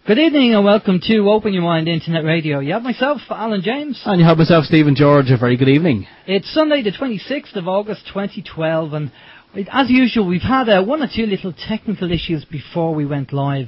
Good evening and welcome to Open Your Mind Internet Radio. You have myself, Alan James. And you have myself, Stephen George. A very good evening. It's Sunday the 26th of August 2012 and as usual we've had one or two little technical issues before we went live.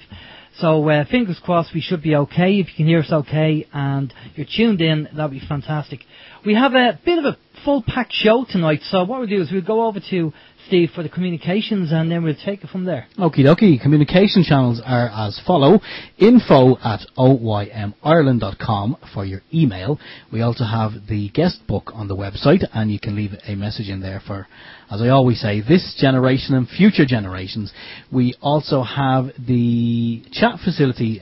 So fingers crossed we should be okay. If you can hear us okay and you're tuned in, that'll be fantastic. We have a bit of a full-packed show tonight, so what we'll do is we'll go over to Steve for the communications and then we'll take it from there. Okie dokie. Communication channels are as follow. info@oymireland.com for your email. We also have the guest book on the website and you can leave a message in there for, as I always say, this generation and future generations. We also have the chat facility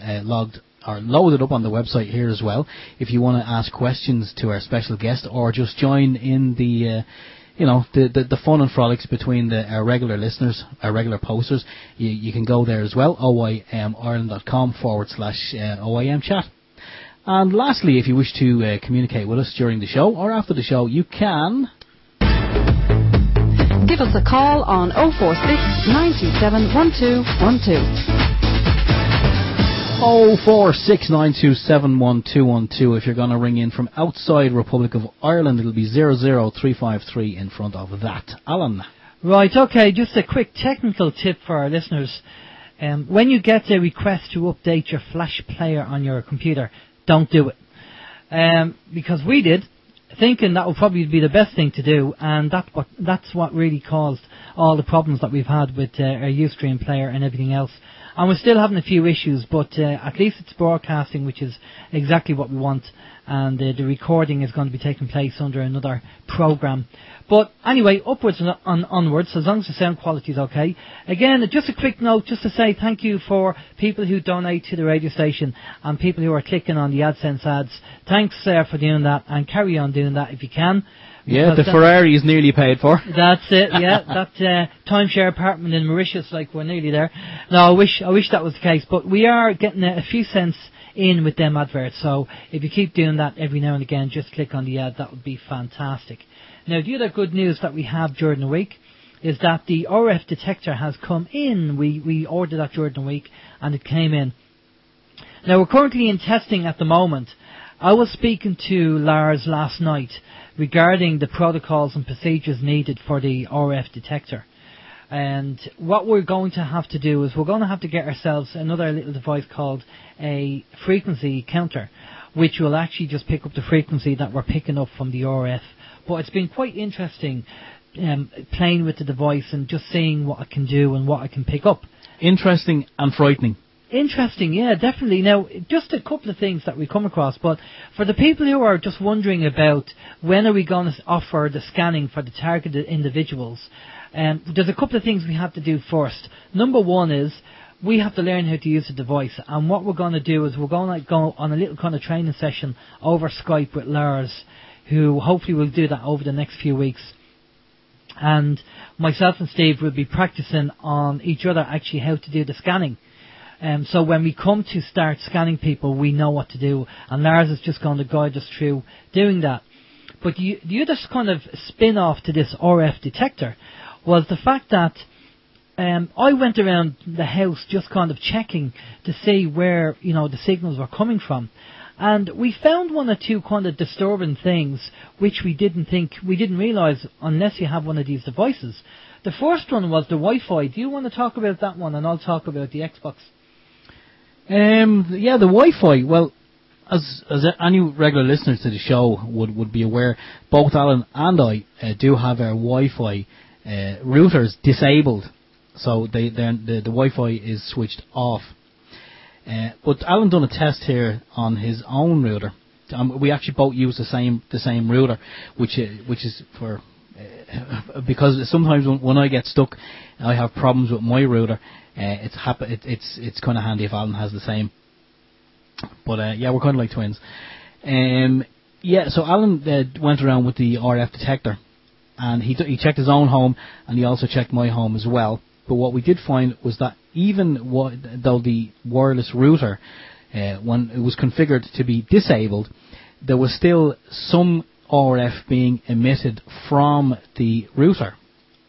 loaded up on the website here as well. If you want to ask questions to our special guest or just join in the fun and frolics between our regular listeners, our regular posters, you can go there as well, oymireland.com/OYM chat. And lastly, if you wish to communicate with us during the show or after the show, you can give us a call on 046 927 1212. 04692711212. If you're going to ring in from outside Republic of Ireland, it'll be 00353 in front of that. Alan. Right, okay, just a quick technical tip for our listeners. When you get a request to update your flash player on your computer, don't do it. Because we did, thinking that would probably be the best thing to do, and that's what really caused all the problems that we've had with our Ustream player and everything else. And we're still having a few issues, but at least it's broadcasting, which is exactly what we want, and the recording is going to be taking place under another program. But anyway, upwards and onwards, as long as the sound quality is okay. Again, just a quick note, just to say thank you for people who donate to the radio station and people who are clicking on the AdSense ads. Thanks for doing that, and carry on doing that if you can. Yeah, the Ferrari is nearly paid for. That's it, yeah. That timeshare apartment in Mauritius, we're nearly there. No, I wish that was the case. But we are getting a few cents in with them adverts. So if you keep doing that every now and again, just click on the ad. That would be fantastic. Now, the other good news that we have during the week is that the RF detector has come in. We ordered that during the week and it came in. Now, we're currently in testing at the moment. I was speaking to Lars last night regarding the protocols and procedures needed for the RF detector. And what we're going to have to do is we're going to have to get ourselves another little device called a frequency counter, which will actually just pick up the frequency that we're picking up from the RF. But it's been quite interesting playing with the device and just seeing what I can do and what I can pick up. Interesting and frightening. Interesting, yeah, definitely. Now, just a couple of things that we come across, but for the people who are just wondering about when are we going to offer the scanning for the targeted individuals, there's a couple of things we have to do first. Number one is we have to learn how to use the device, and what we're going to do is we're going to go on a little kind of training session over Skype with Lars, who hopefully will do that over the next few weeks. And myself and Steve will be practicing on each other actually how to do the scanning. So when we come to start scanning people, we know what to do, and Lars is just going to guide us through doing that. But the other kind of spin-off to this RF detector was the fact that I went around the house just kind of checking to see where the signals were coming from, and we found one or two kind of disturbing things which we didn't realise unless you have one of these devices. The first one was the Wi-Fi. Do you want to talk about that one, and I'll talk about the Xbox? The Wi-Fi. Well, as any regular listeners to the show would be aware, both Alan and I do have our Wi-Fi routers disabled, so the Wi-Fi is switched off. But Alan done a test here on his own router. We actually both use the same router, which is for because sometimes when I get stuck, I have problems with my router. It's kind of handy if Alan has the same. But we're kind of like twins. So Alan went around with the RF detector, and he checked his own home, and he also checked my home as well. But what we did find was that even though the wireless router, when it was configured to be disabled, there was still some RF being emitted from the router,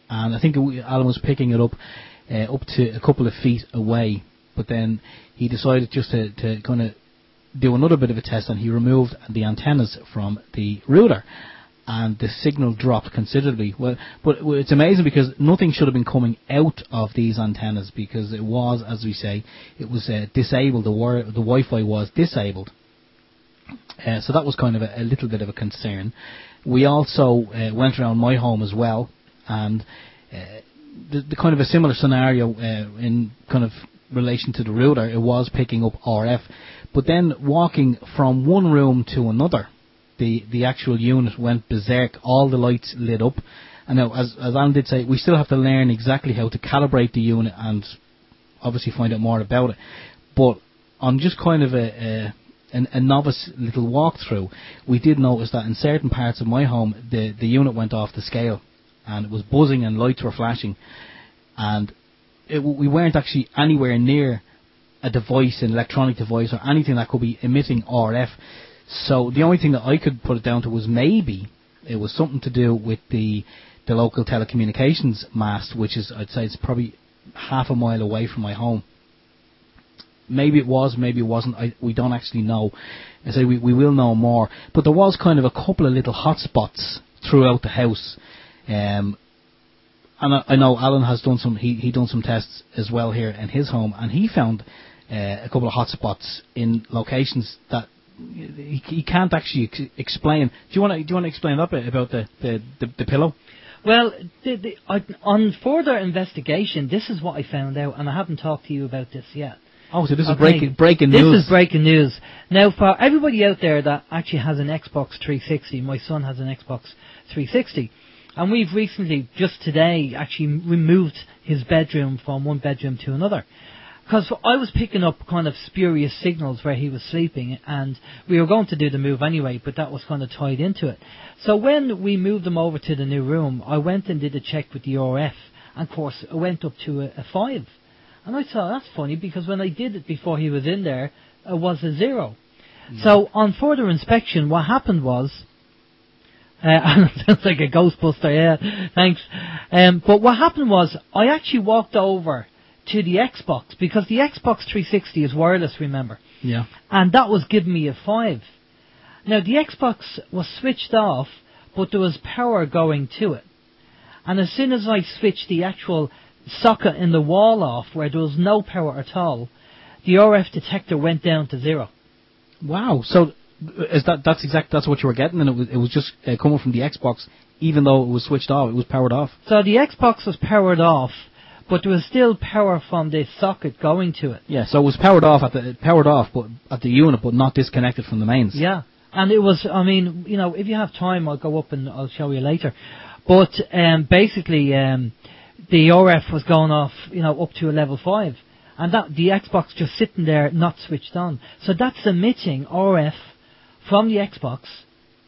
and I think Alan was picking it up to a couple of feet away. but then he decided just to kind of do another bit of a test, and he removed the antennas from the router, and the signal dropped considerably. Well, but it's amazing because nothing should have been coming out of these antennas, because it was, as we say, it was disabled. The Wi-Fi was disabled. So that was kind of a little bit of a concern. We also went around my home as well, and the kind of a similar scenario in kind of relation to the router. It was picking up RF, but then walking from one room to another, the actual unit went berserk. All the lights lit up, and now, as Alan did say, we still have to learn exactly how to calibrate the unit and obviously find out more about it. But on just kind of a novice little walkthrough, we did notice that in certain parts of my home, the unit went off the scale, and it was buzzing and lights were flashing, and we weren't actually anywhere near a device, an electronic device, or anything that could be emitting RF. So the only thing that I could put it down to was maybe it was something to do with the local telecommunications mast, which is, I'd say, it's probably half a mile away from my home. Maybe it was, maybe it wasn't. We don't actually know. I say we will know more. But there was kind of a couple of little hot spots throughout the house. And I know Alan has done some. He done some tests as well here in his home, and he found a couple of hot spots in locations that he can't actually explain. Do you want to explain that bit about the pillow? Well, on further investigation, this is what I found out, and I haven't talked to you about this yet. Oh, so this is breaking news. This is breaking news. Now, for everybody out there that actually has an Xbox 360, my son has an Xbox 360, and we've recently, just today, actually removed his bedroom from one bedroom to another. Because I was picking up kind of spurious signals where he was sleeping, and we were going to do the move anyway, but that was kind of tied into it. So when we moved him over to the new room, I went and did a check with the RF, and of course it went up to a 5. And I thought, that's funny, because when I did it before he was in there, it was a 0. Mm. So on further inspection, what happened was, sounds like a Ghostbuster, yeah, thanks. But what happened was, I actually walked over to the Xbox, because the Xbox 360 is wireless, remember? Yeah. And that was giving me a 5. Now, the Xbox was switched off, but there was power going to it. And as soon as I switched the actual socket in the wall off, where there was no power at all, the RF detector went down to 0. Wow. So is that's what you were getting, and it was just coming from the Xbox, even though it was switched off, it was powered off. So the Xbox was powered off, but there was still power from the socket going to it. Yeah, so it was powered off but at the unit, but not disconnected from the mains. Yeah, and it was. I mean, you know, if you have time, I'll go up and I'll show you later. But basically, the RF was going off, you know, up to a level 5, and that the Xbox just sitting there, not switched on. So that's emitting RF from the Xbox,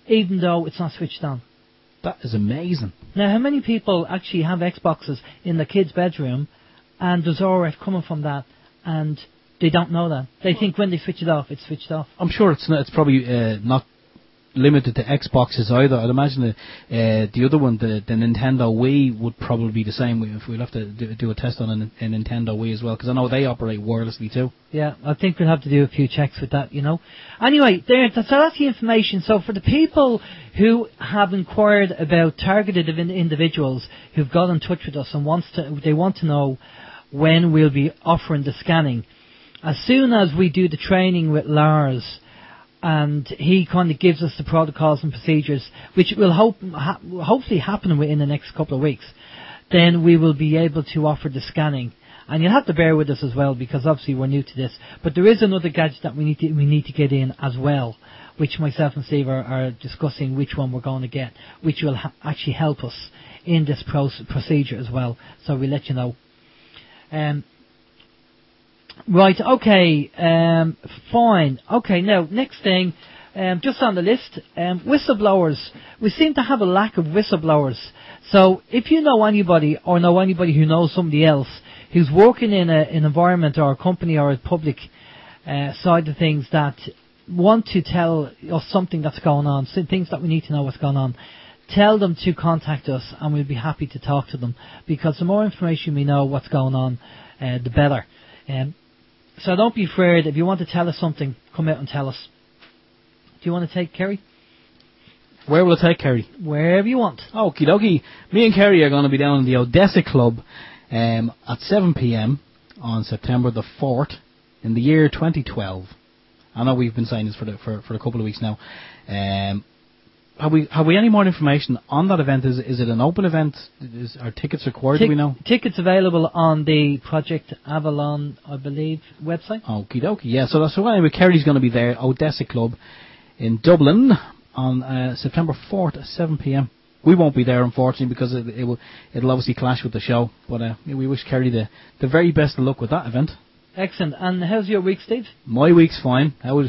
even though it's not switched on. That is amazing. Now, how many people actually have Xboxes in the kid's bedroom, and there's RF coming from that, and they don't know that? They think when they switch it off, it's switched off. I'm sure it's not. It's probably not limited to Xboxes either. I'd imagine the other one, the Nintendo Wii, would probably be the same. We'll have to do a test on a Nintendo Wii as well, because I know they operate wirelessly too. Yeah, I think we'll have to do a few checks with that, you know. Anyway, so that's the information. So for the people who have inquired about targeted individuals who've got in touch with us and they want to know when we'll be offering the scanning, as soon as we do the training with Lars, and he kind of gives us the protocols and procedures, which will hopefully happen within the next couple of weeks, then we will be able to offer the scanning. And you'll have to bear with us as well, because obviously we're new to this. But there is another gadget that we need to get in as well, which myself and Steve are discussing which one we're going to get, which will actually help us in this procedure as well. So we'll let you know. Right, okay, fine. Okay, now, next thing, just on the list, whistleblowers. We seem to have a lack of whistleblowers. So, if you know anybody, or know anybody who knows somebody else, who's working in an environment or a company or a public side of things that want to tell us something that's going on, things that we need to know what's going on, tell them to contact us, and we'll be happy to talk to them, because the more information we know what's going on, the better. So don't be afraid. If you want to tell us something, come out and tell us. Do you want to take Kerry? Where will it take, Carrie? Wherever you want. Okie dokie. Me and Carrie are going to be down in the Odessa Club at 7 p.m. on September the 4th in the year 2012. I know we've been saying this for a couple of weeks now. Have we any more information on that event? Is it an open event? Are tickets required? Do we know? Tickets available on the Project Avalon, I believe, website. Okie dokie. Yeah, so anyway, Kerry's going to be there, Odessa Club in Dublin on September 4th at 7 p.m. We won't be there, unfortunately, because it'll obviously clash with the show. But we wish Kerry the very best of luck with that event. Excellent. And how's your week, Steve? My week's fine. No,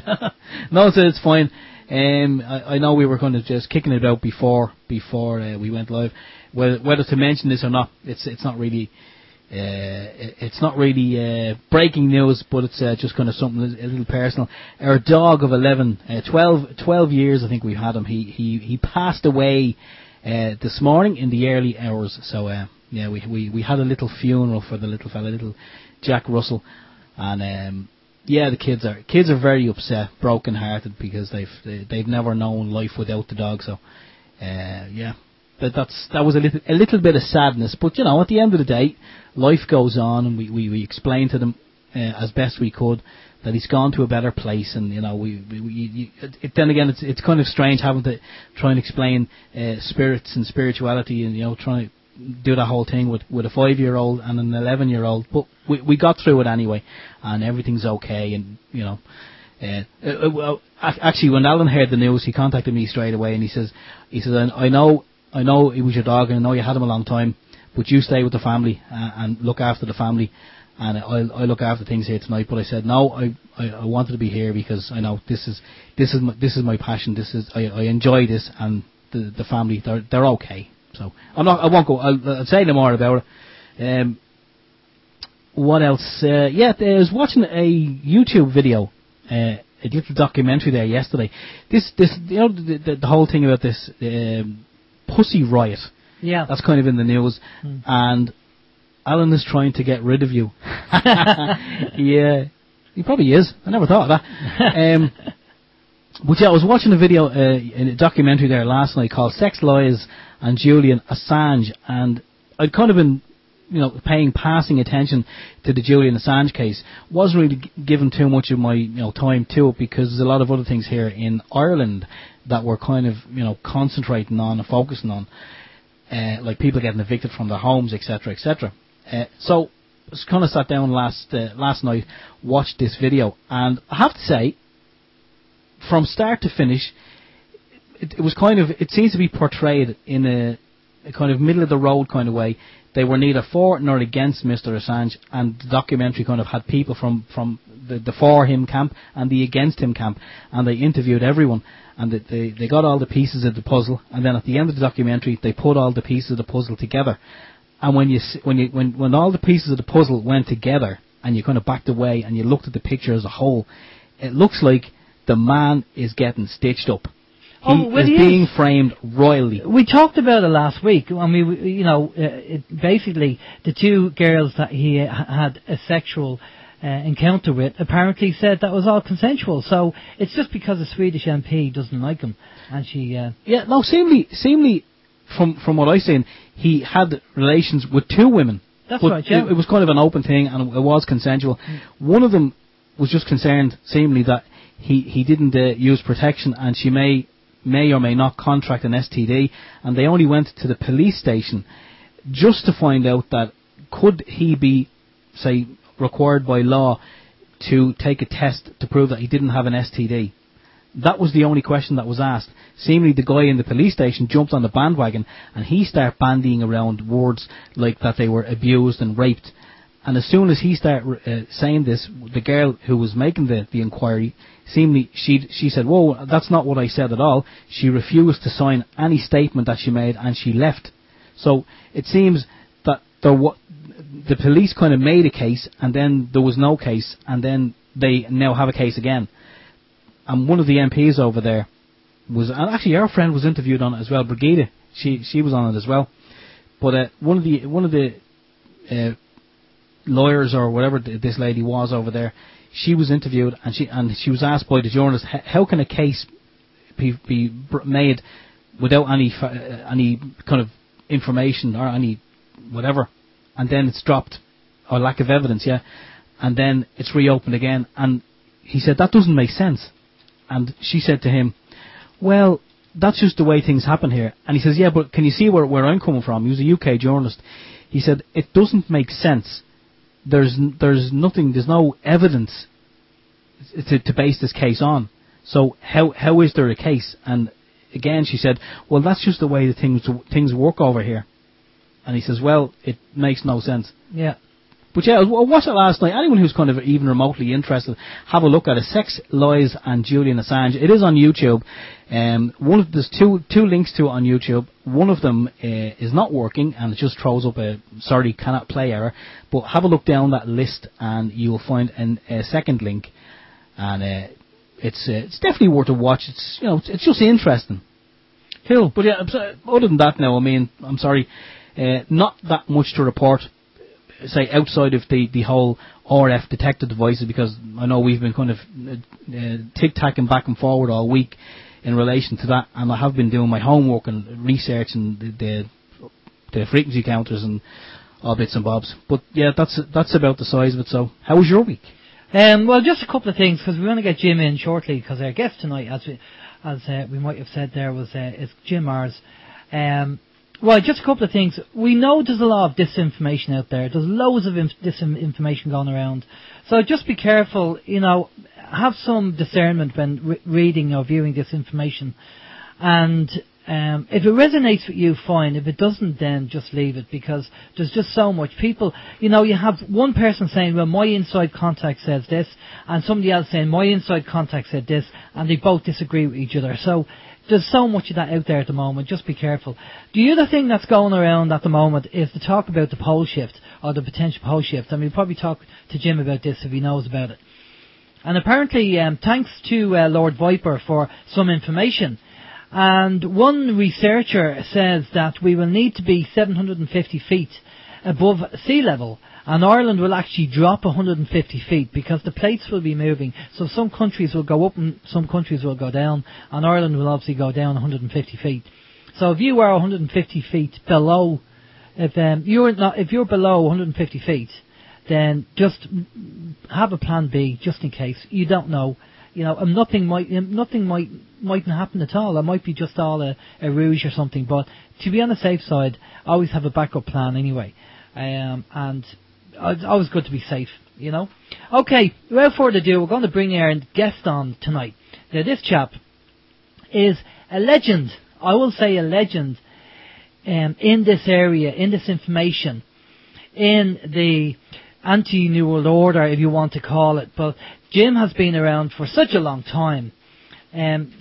it's fine. I know we were kind of just kicking it out before we went live. Whether to mention this or not, it's not really breaking news, but it's just kind of something a little personal. Our dog of 12 years, I think we've had him. He passed away this morning in the early hours. So yeah, we had a little funeral for the little fella, little Jack Russell, and yeah, the kids are very upset, broken hearted, because they've never known life without the dog. So yeah. That was a little bit of sadness, but you know, at the end of the day, life goes on, and we explained to them as best we could that he's gone to a better place, and you know, then again, it's kind of strange having to try and explain spirits and spirituality, and you know, trying to do that whole thing with a 5-year-old and an 11-year-old, but we got through it anyway, and everything's okay, and you know. Actually, when Alan heard the news, he contacted me straight away, and he says, I know it was your dog, and I know you had him a long time, but you stay with the family and look after the family, and I'll look after things here tonight. But I said no, I wanted to be here because I know this is my passion. I enjoy this, and the family they're okay. So I won't go. I'll say no more about it. What else? Yeah, I was watching a YouTube video. A little documentary there yesterday. This you know, the whole thing about this pussy riot. Yeah. That's kind of in the news. And Alan is trying to get rid of you. Yeah. He probably is. I never thought of that. But yeah, I was watching a video, in a documentary there last night called Sex Lies and Julian Assange, and I'd kind of been, you know, paying passing attention to the Julian Assange case. Wasn't really given too much of my, you know, time to it, because there's a lot of other things here in Ireland that we're kind of, you know, concentrating on and focusing on, like people getting evicted from their homes, etc., etc. So I kind of sat down last night, watched this video, and I have to say, from start to finish, it was kind of, it seems to be portrayed in a kind of middle of the road kind of way. They were neither for nor against Mr. Assange, and the documentary kind of had people from the for him camp and the against him camp, and they interviewed everyone, and they got all the pieces of the puzzle, and then at the end of the documentary they put all the pieces of the puzzle together. And when all the pieces of the puzzle went together, and you kind of backed away and you looked at the picture as a whole, it looks like the man is getting stitched up. He is being framed royally. We talked about it last week. I mean, you know, basically the two girls that he had a sexual encounter with apparently said that was all consensual. So it's just because a Swedish MP doesn't like him, and she. Yeah, no, seemingly, from what I've seen, he had relations with two women. That's right. Yeah. It was kind of an open thing, and it was consensual. One of them was just concerned, seemingly, that he didn't use protection, and she may or may not contract an STD, and they only went to the police station just to find out that could he be, say, required by law to take a test to prove that he didn't have an STD. That was the only question that was asked. Seemingly the guy in the police station jumped on the bandwagon, and he started bandying around words like that they were abused and raped. And as soon as he started saying this, the girl who was making the inquiry, seemingly she said, "Whoa, that's not what I said at all." She refused to sign any statement that she made, and she left. So it seems that the police kind of made a case, and then there was no case, and then they now have a case again. And one of the MPs over there was, and actually our friend was interviewed on it as well, Brigida. She was on it as well. But one of the lawyers or whatever this lady was over there, she was interviewed, and she was asked by the journalist, how can a case be made without any kind of information or any whatever, and then it's dropped, or lack of evidence, and then it's reopened again. And he said, that doesn't make sense. And she said to him, well, that's just the way things happen here. And he says, yeah, but can you see where I'm coming from? He was a UK journalist. He said, it doesn't make sense. There's nothing, there's no evidence to base this case on. So how is there a case? And again, she said, well, that's just the way the things work over here. And he says, well, it makes no sense. Yeah. But yeah, I watched it last night. Anyone who's kind of even remotely interested, have a look at it. Sex, Lies and Julian Assange. It is on YouTube. There's two links to it on YouTube. One of them is not working, and it just throws up a sorry cannot play error. But have a look down that list, and you'll find a second link. And it's definitely worth a watch. It's just interesting. Cool. But yeah, other than that, now, I mean, I'm sorry, not that much to report. Say outside of the whole RF detector devices, because I know we've been kind of tic-tacking back and forward all week in relation to that, and I have been doing my homework and research and the frequency counters and all bits and bobs. But yeah, that's about the size of it. So how was your week? Well, just a couple of things, because we want to get Jim in shortly, because our guest tonight, as we might have said there, is Jim Mars. Well, just a couple of things. We know there's a lot of disinformation out there. There's loads of disinformation going around. So just be careful, have some discernment when reading or viewing this information. And if it resonates with you, fine. If it doesn't, then just leave it, because there's just so much. People, you have one person saying, well, my inside contact says this, and somebody else saying, my inside contact said this, and they both disagree with each other. So there's so much of that out there at the moment. Just be careful. The other thing that's going around at the moment is to talk about the pole shift, or the potential pole shift. And we'll probably talk to Jim about this if he knows about it. And apparently, thanks to Lord Viper for some information. And one researcher says that we will need to be 750 feet above sea level, and Ireland will actually drop 150 feet because the plates will be moving. So some countries will go up and some countries will go down, and Ireland will obviously go down 150 feet. So if you are 150 feet below, if you're below 150 feet, then just have a plan B just in case. You don't know. And nothing mightn't happen at all. It might be just all a ruse or something. But to be on the safe side, always have a backup plan anyway. And it's always good to be safe, Okay, without further ado, we're going to bring our guest on tonight. Now, this chap is a legend. I will say a legend in this area, in this information, in the anti-New World Order, if you want to call it. But Jim has been around for such a long time.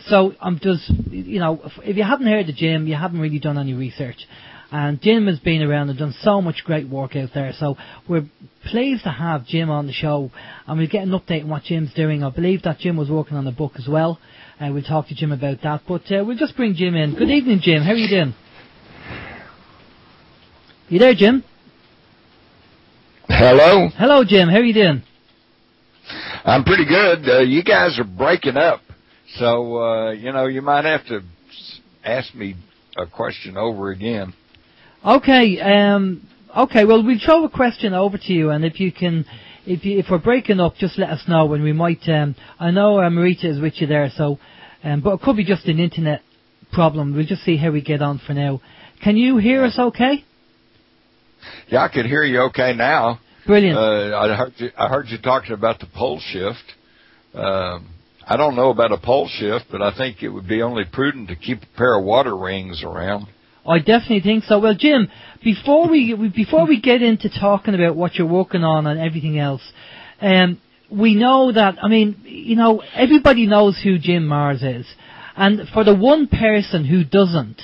So I'm just, if you haven't heard of Jim, you haven't really done any research. And Jim has been around and done so much great work out there. So we're pleased to have Jim on the show, and we'll get an update on what Jim's doing. I believe that Jim was working on a book as well. We'll talk to Jim about that. But we'll just bring Jim in. Good evening, Jim. How are you doing? You there, Jim? Hello? Hello, Jim. How are you doing? I'm pretty good. You guys are breaking up. So, you might have to ask me a question over again. Okay, well, we'll throw a question over to you, and if we're breaking up, just let us know, and we might, I know Marita is with you there, so, but it could be just an internet problem. We'll just see how we get on for now. Can you hear us okay? Yeah, I can hear you okay now. Brilliant. I heard you talking about the pole shift. I don't know about a pole shift, but I think it would be only prudent to keep a pair of water rings around. I definitely think so. Well, Jim, before we get into talking about what you're working on and everything else, we know that, everybody knows who Jim Mars is. And for the one person who doesn't,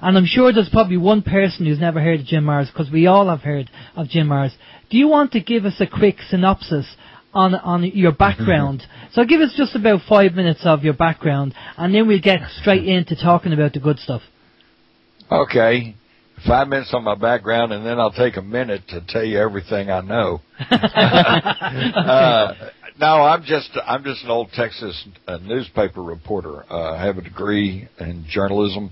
and I'm sure there's probably one person who's never heard of Jim Mars, because we all have heard of Jim Mars, do you want to give us a quick synopsis on your background? So give us just about 5 minutes of your background, and then we'll get straight into talking about the good stuff. Okay. 5 minutes on my background, and then I'll take a minute to tell you everything I know. No, I'm just an old Texas newspaper reporter. I have a degree in journalism,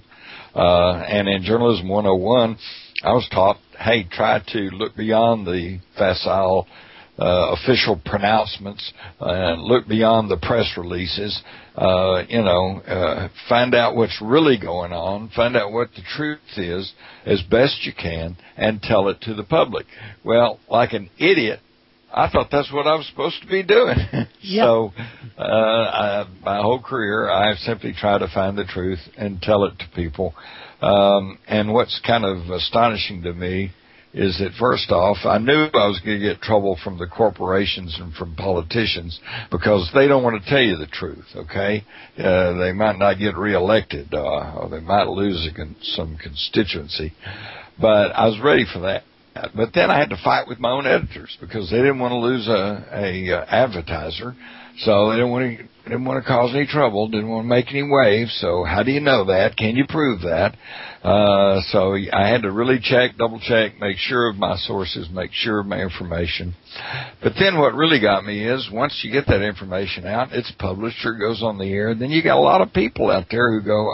and in Journalism 101, I was taught, hey, try to look beyond the facile official pronouncements, look beyond the press releases, find out what's really going on, find out what the truth is as best you can, and tell it to the public. Well, like an idiot, I thought that's what I was supposed to be doing. Yep. So my whole career, I've simply tried to find the truth and tell it to people. And what's kind of astonishing to me is that, first off, I knew I was going to get trouble from the corporations and from politicians because they don't want to tell you the truth, okay? They might not get reelected, or they might lose some constituency. But I was ready for that. But then I had to fight with my own editors because they didn't want to lose a advertiser. So they didn't want to cause any trouble, didn't want to make any waves. So how do you know that? Can you prove that? So I had to really double check, make sure of my sources, make sure of my information. But then what really got me is once you get that information out, it's published or goes on the air, then you got a lot of people out there who go,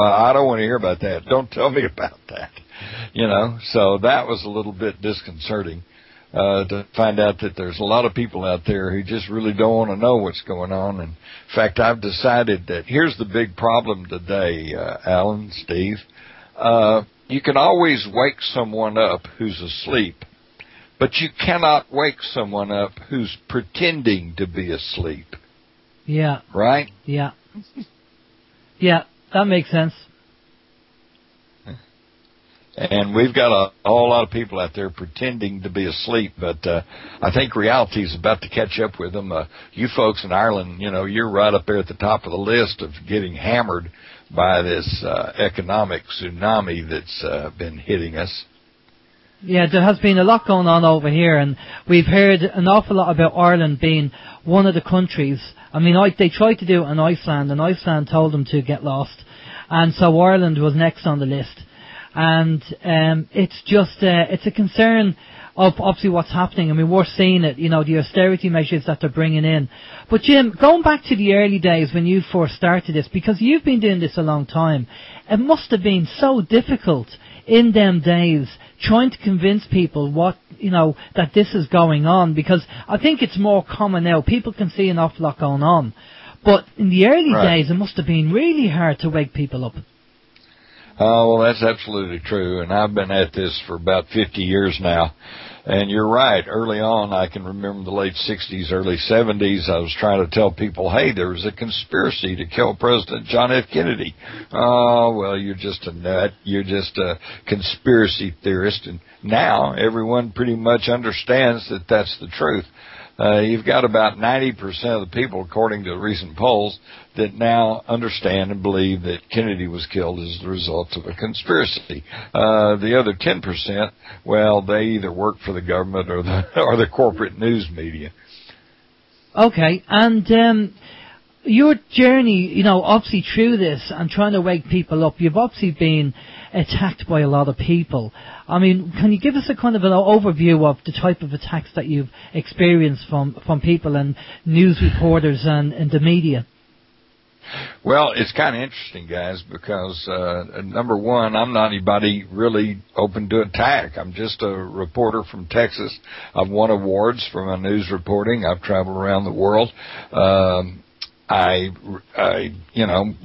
I don't want to hear about that. Don't tell me about that. So that was a little bit disconcerting. To find out that there's a lot of people out there who just really don't want to know what's going on. And in fact, I've decided that here's the big problem today, Alan, Steve. You can always wake someone up who's asleep, but you cannot wake someone up who's pretending to be asleep. Yeah. Right? Yeah. Yeah, that makes sense. And we've got a whole lot of people out there pretending to be asleep, but I think reality is about to catch up with them. You folks in Ireland, you're right up there at the top of the list of getting hammered by this economic tsunami that's been hitting us. Yeah, there has been a lot going on over here, and we've heard an awful lot about Ireland being one of the countries. I mean, they tried to do it in Iceland, and Iceland told them to get lost, and so Ireland was next on the list. And it's just it's a concern of obviously what's happening. I mean, we're seeing it, the austerity measures that they're bringing in. But Jim, going back to the early days when you first started this, because you've been doing this a long time, it must have been so difficult in them days trying to convince people that this is going on, because I think it's more common now. People can see an awful lot going on. But in the early days, it must have been really hard to wake people up. Well, that's absolutely true, and I've been at this for about 50 years now. And you're right, early on, I can remember the late 60s, early 70s, I was trying to tell people, hey, there was a conspiracy to kill President John F. Kennedy. Oh, well, you're just a nut, you're just a conspiracy theorist. And now everyone pretty much understands that that's the truth. You've got about 90% of the people, according to recent polls, that now understand and believe that Kennedy was killed as the result of a conspiracy. The other 10%, well, they either work for the government or the corporate news media. Okay, and your journey, obviously through this and trying to wake people up, you've obviously been attacked by a lot of people. I mean, can you give us a kind of an overview of the type of attacks that you've experienced from people and news reporters and the media? Well, it's kind of interesting, guys, because, number one, I'm not anybody really open to attack. I'm just a reporter from Texas. I've won awards for my news reporting. I've traveled around the world. I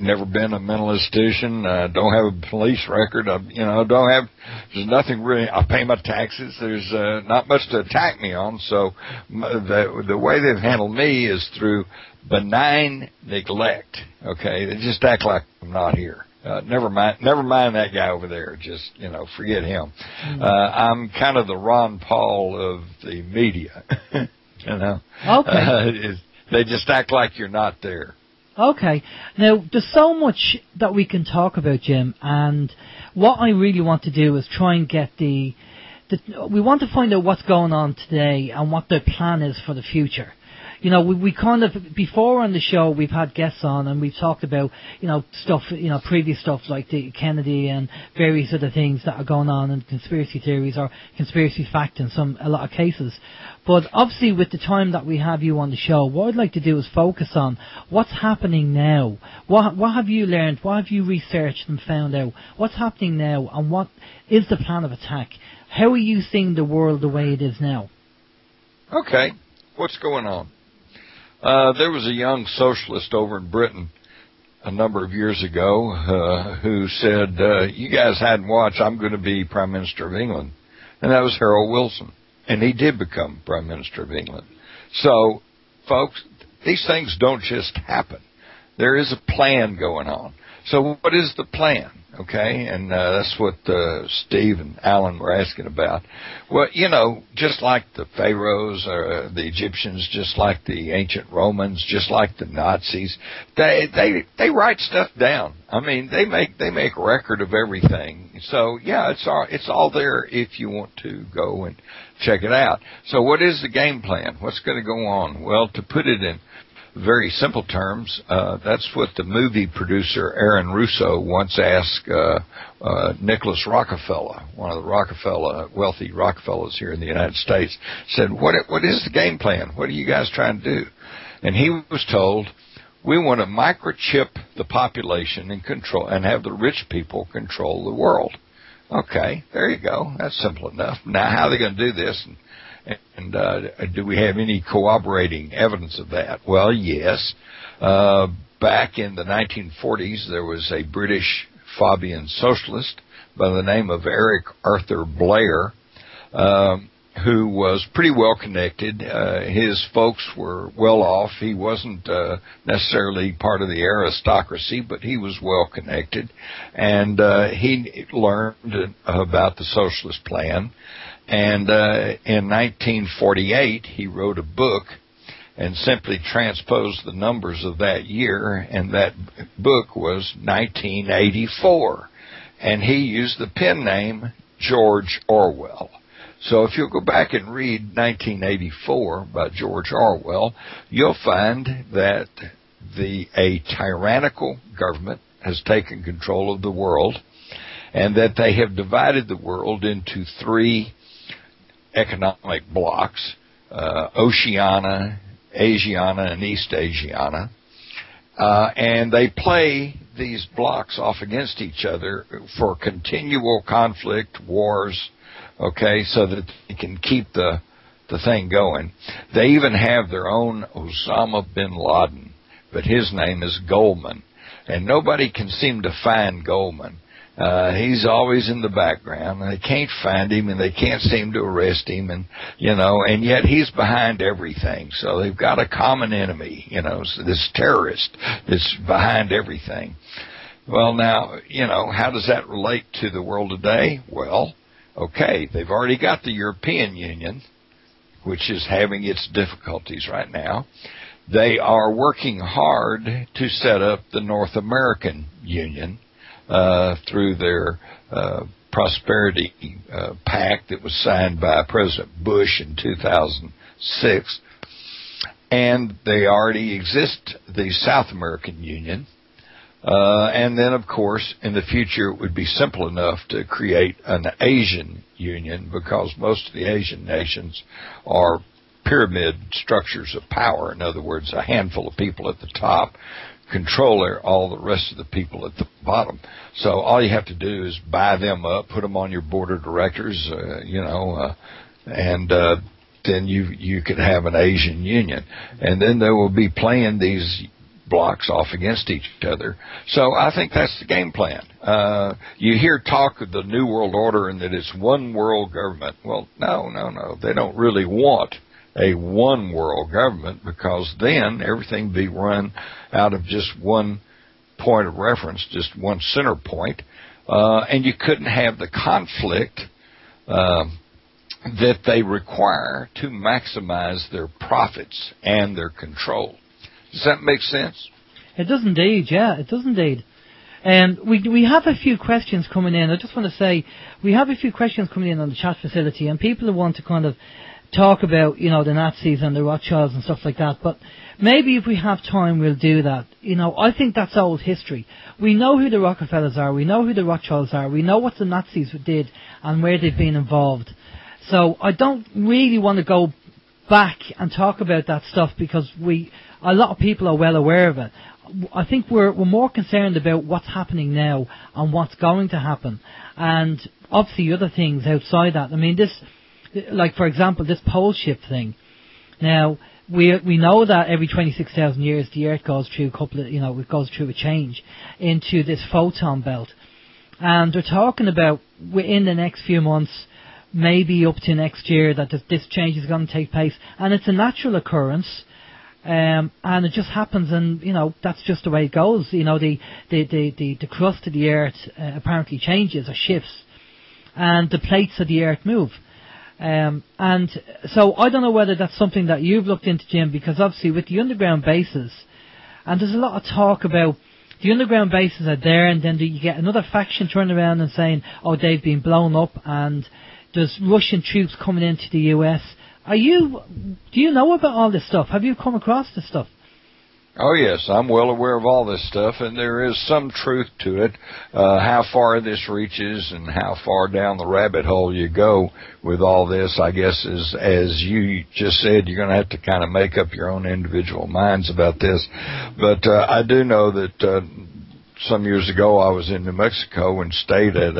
never been a mental institution. Don't have a police record. There's nothing really. I pay my taxes. There's not much to attack me on. So the way they've handled me is through benign neglect. Okay, they just act like I'm not here. Never mind that guy over there. Just, forget him. I'm kind of the Ron Paul of the media. Okay. They just act like you're not there. Okay. Now, there's so much that we can talk about, Jim, and what I really want to do is try and get we want to find out what's going on today and what the plan is for the future. we kind of, before on the show, we've had guests on and we've talked about, stuff, previous stuff like the Kennedy and various other things that are going on in conspiracy theories or conspiracy fact in a lot of cases. But obviously with the time that we have you on the show, what I'd like to do is focus on what's happening now. What have you learned? What have you researched and found out? What's happening now, and what is the plan of attack? How are you seeing the world the way it is now? Okay, what's going on? There was a young socialist over in Britain a number of years ago who said, you guys hadn't watched, I'm going to be Prime Minister of England. And that was Harold Wilson. And he did become Prime Minister of England. So, folks, these things don't just happen. There is a plan going on. So what is the plan? Okay, and that's what Steve and Alan were asking about. Well, just like the Pharaohs or the Egyptians, just like the ancient Romans, just like the Nazis, they write stuff down. I mean, they make a record of everything. So yeah, it's all there if you want to go and check it out. So what is the game plan? What's going to go on? Well, to put it in very simple terms, that's what the movie producer Aaron Russo once asked Nicholas Rockefeller, one of the wealthy Rockefellers here in the United States, said, what is the game plan? What are you guys trying to do? And he was told, we want to microchip the population and control, and have the rich people control the world. Okay, there you go. That's simple enough. Now, how are they going to do this? And do we have any corroborating evidence of that? Well, yes. Back in the 1940s, there was a British Fabian socialist by the name of Eric Arthur Blair, who was pretty well connected. His folks were well off. He wasn't necessarily part of the aristocracy, but he was well connected. And he learned about the socialist plan. And in 1948, he wrote a book and simply transposed the numbers of that year, and that book was 1984. And he used the pen name George Orwell. So if you'll go back and read 1984 by George Orwell, you'll find that a tyrannical government has taken control of the world, and that they have divided the world into three economic blocks, Oceania, Asiana, and East Asiana. And they play these blocks off against each other for continual conflict, wars, okay, so that they can keep the thing going. They even have their own Osama bin Laden, but his name is Goldman. And nobody can seem to find Goldman. He's always in the background, and they can't find him, and they can't seem to arrest him, and yet he's behind everything. So they've got a common enemy, so this terrorist that's behind everything. Well, now, how does that relate to the world today? Well, okay, they've already got the European Union, which is having its difficulties right now. They are working hard to set up the North American Union, through their Prosperity Pact that was signed by President Bush in 2006. And they already exist, the South American Union. And then, of course, in the future it would be simple enough to create an Asian Union, because most of the Asian nations are pyramid structures of power. In other words, a handful of people at the top control all the rest of the people at the bottom. So all you have to do is buy them up, put them on your board of directors, and then you could have an Asian Union. And then they will be playing these blocks off against each other. So I think that's the game plan. You hear talk of the New World Order and that it's one world government. Well, no. They don't really want a one world government, because then everything would be run out of just one point of reference, just one center point, and you couldn't have the conflict that they require to maximize their profits and their control. Does that make sense? It does indeed, yeah, it does indeed. We have a few questions coming in. I just want to say we have a few questions coming in on the chat facility, and people who want to kind of talk about, the Nazis and the Rothschilds and stuff like that, but maybe if we have time we'll do that. I think that's old history. We know who the Rockefellers are, we know who the Rothschilds are, we know what the Nazis did and where they've been involved. So I don't really want to go back and talk about that stuff because a lot of people are well aware of it. I think we're more concerned about what's happening now and what's going to happen. And obviously other things outside that. I mean, like for example, this pole shift thing. Now, we know that every 26,000 years the Earth goes through it goes through a change into this photon belt. And they're talking about within the next few months, maybe up to next year, that this change is going to take place. And it's a natural occurrence. And it just happens, and that's just the way it goes. The crust of the Earth apparently changes or shifts, and the plates of the Earth move. And so I don't know whether that's something that you've looked into, Jim, because obviously with the underground bases, and there's a lot of talk about the underground bases are there, and then you get another faction turning around and saying, oh, they've been blown up, and there's Russian troops coming into the US. Do you know about all this stuff? Have you come across this stuff? Oh, yes, I'm well aware of all this stuff, and there is some truth to it. How far this reaches and how far down the rabbit hole you go with all this, I guess, is, as you just said, you're going to have to kind of make up your own individual minds about this. But I do know that some years ago I was in New Mexico and stayed at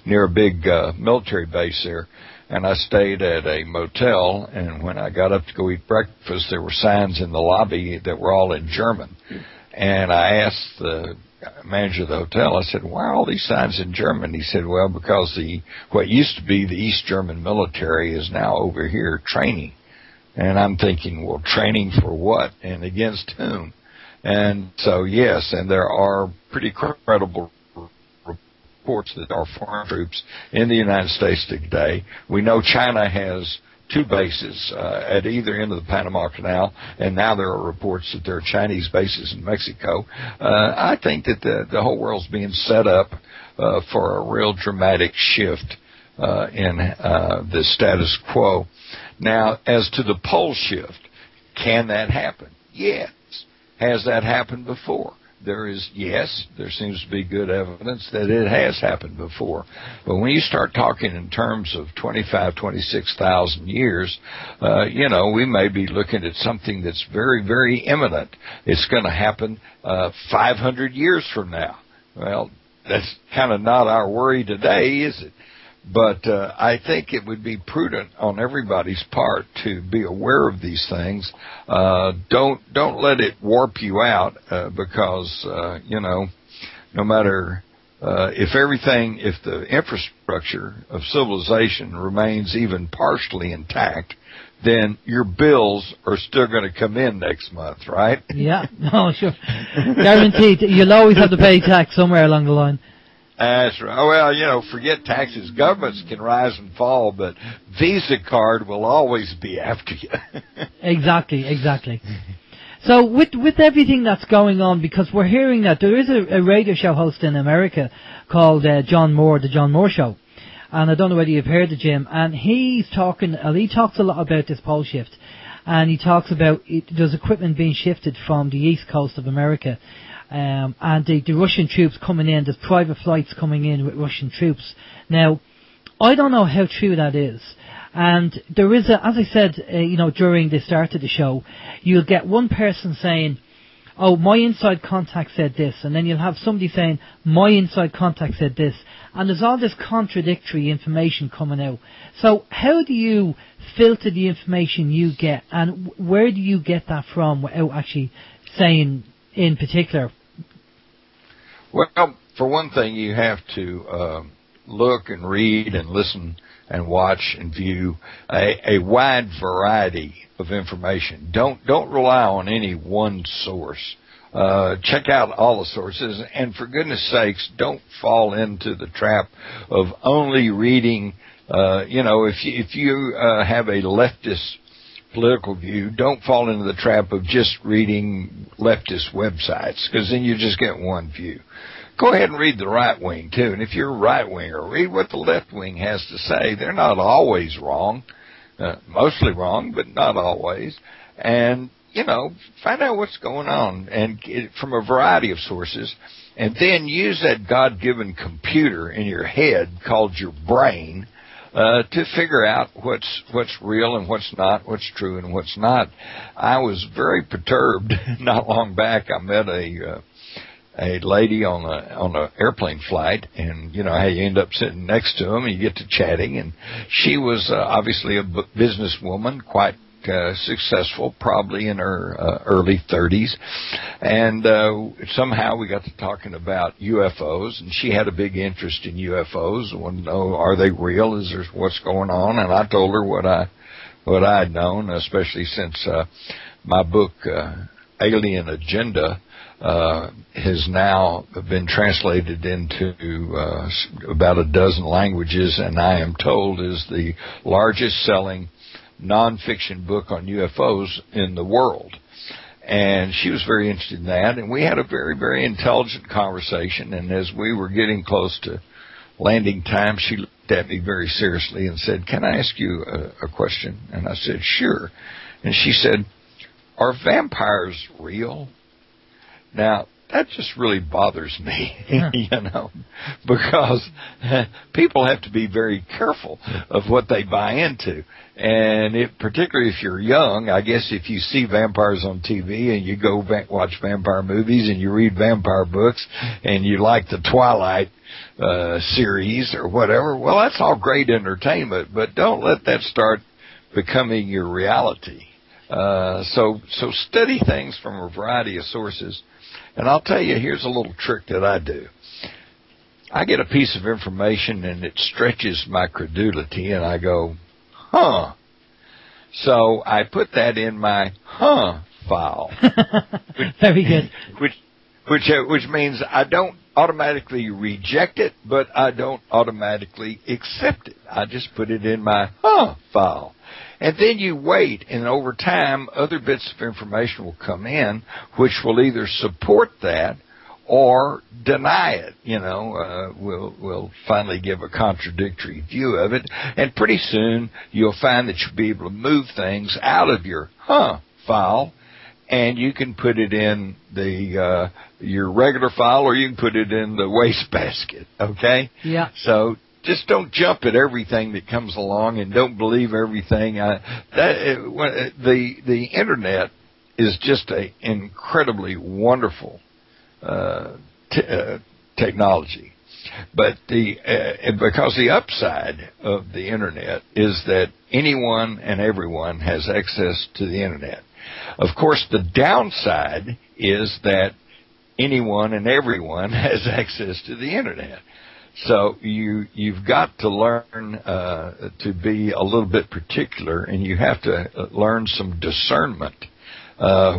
near a big military base there. And I stayed at a motel, and when I got up to go eat breakfast, there were signs in the lobby that were all in German. And I asked the manager of the hotel, I said, why are all these signs in German? He said, well, because what used to be the East German military is now over here training. And I'm thinking, well, training for what and against whom? And so, yes, and there are pretty credible reports that there are foreign troops in the United States today. We know China has 2 bases at either end of the Panama Canal, and now there are reports that there are Chinese bases in Mexico. I think that the whole world's being set up for a real dramatic shift in the status quo. Now, as to the pole shift, can that happen? Yes. Has that happened before? There seems to be good evidence that it has happened before. But when you start talking in terms of 26,000 years, we may be looking at something that's very, very imminent. It's going to happen 500 years from now. Well, that's kind of not our worry today, is it? But I think it would be prudent on everybody's part to be aware of these things. Don't let it warp you out because no matter if the infrastructure of civilization remains even partially intact, then your bills are still going to come in next month, right? Yeah, no, sure, guaranteed. You'll always have to pay tax somewhere along the line. That's right. Well, forget taxes. Governments can rise and fall, but Visa card will always be after you. Exactly. So with everything that's going on, because we're hearing that there is a radio show host in America called John Moore, The John Moore Show. And I don't know whether you've heard of Jim. And he talks a lot about this pole shift. And he talks about there's equipment being shifted from the east coast of America. And the Russian troops coming in, there's private flights coming in with Russian troops. Now, I don't know how true that is. And there is as I said, during the start of the show, you'll get one person saying, oh, my inside contact said this, and then you'll have somebody saying, my inside contact said this, and there's all this contradictory information coming out. So how do you filter the information you get, and where do you get that from without actually saying in particular? Well, for one thing, you have to look and read and listen and watch and view a wide variety of information. Don't rely on any one source. Check out all the sources, and for goodness sakes, don't fall into the trap of only reading. If you have a leftist political view, don't fall into the trap of just reading leftist websites, because then you just get one view. Go ahead and read the right wing too, and if you're a right winger, read what the left wing has to say. They're not always wrong. mostly wrong, but not always. And, find out what's going on and from a variety of sources, and then use that God-given computer in your head called your brain to figure out what's real and what's not, what's true and what's not. I was very perturbed not long back. I met a lady on a airplane flight, and how you end up sitting next to them and you get to chatting, and she was obviously a businesswoman, quite successful, probably in her early 30s, and somehow we got to talking about UFOs, and she had a big interest in UFOs, wanted to know, are they real, is there what's going on, and I told her what I had known, especially since my book Alien Agenda has now been translated into about a dozen languages, and I am told is the largest selling nonfiction book on UFOs in the world. And she was very interested in that, and we had a very, very intelligent conversation, and as we were getting close to landing time, she looked at me very seriously and said, "Can I ask you a question?" And I said, "Sure." And she said, "Are vampires real?" Now, that just really bothers me, because people have to be very careful of what they buy into. And particularly if you're young, I guess if you see vampires on TV and you go watch vampire movies and you read vampire books and you like the Twilight series or whatever, well, that's all great entertainment, but don't let that start becoming your reality. So study things from a variety of sources. And I'll tell you, here's a little trick that I do. I get a piece of information and it stretches my credulity, and I go, huh. So I put that in my file. Very good. Which means I don't automatically reject it, but I don't automatically accept it. I just put it in my file. And then you wait, and over time, other bits of information will come in, which will either support that or deny it. We'll finally give a contradictory view of it, and pretty soon you'll find that you'll be able to move things out of your file, and you can put it in the your regular file, or you can put it in the wastebasket. Okay? Yeah. So just don't jump at everything that comes along, and don't believe everything. The Internet is just an incredibly wonderful technology, but because the upside of the Internet is that anyone and everyone has access to the Internet. Of course, the downside is that anyone and everyone has access to the Internet. So you've got to learn to be a little bit particular, and you have to learn some discernment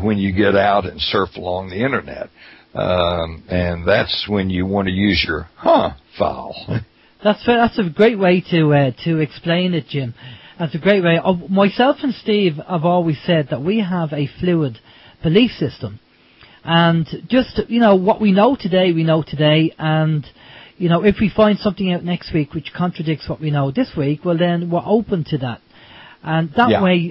when you get out and surf along the Internet. And that's when you want to use your file. That's a great way to explain it, Jim. That's a great way. Myself and Steve have always said that we have a fluid belief system. And just, what we know today, and if we find something out next week which contradicts what we know this week, well, then we're open to that. And that way,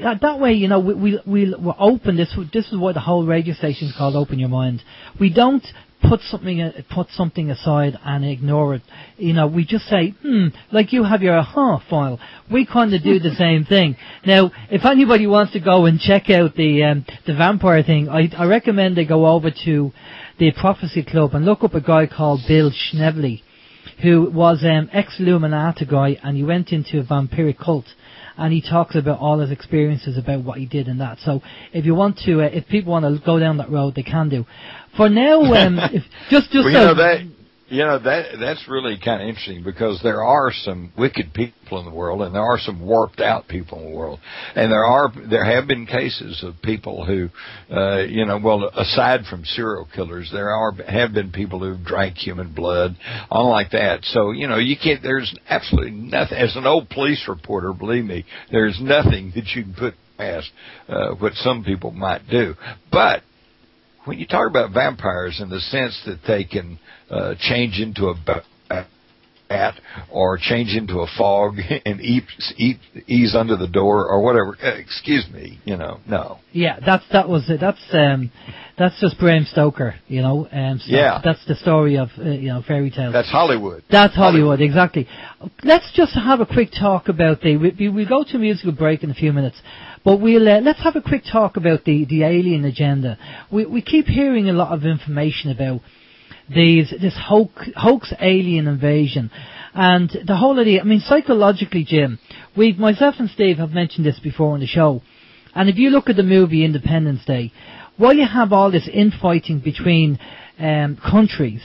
we're open. This is why the whole radio station is called Open Your Mind. We don't put something aside and ignore it. We just say, like you have your file. We kind of do the same thing. Now, if anybody wants to go and check out the vampire thing, I recommend they go over to the Prophecy Club and look up a guy called Bill Schnebly, who was ex-Illuminati guy, and he went into a vampiric cult, and he talks about all his experiences about what he did in that. So if you want to, if people want to go down that road, they can do. For now, that's really kind of interesting, because there are some wicked people in the world, and there are some warped out people in the world, and there have been cases of people who, aside from serial killers, have been people who've drank human blood, all like that. So you can't. There's absolutely nothing. As an old police reporter, believe me, there's nothing that you can put past what some people might do, but when you talk about vampires in the sense that they can change into a rat or change into a fog and ease under the door or whatever. Excuse me, no. Yeah, that was it. That's just Bram Stoker, So yeah. That's the story of fairy tales. That's Hollywood. That's Hollywood, exactly. Let's just have a quick talk about we'll go to a musical break in a few minutes, but let's have a quick talk about the alien agenda. We keep hearing a lot of information about this hoax alien invasion, and the whole idea. I mean, psychologically, Jim, myself and Steve have mentioned this before on the show, and if you look at the movie Independence Day, while you have all this infighting between countries,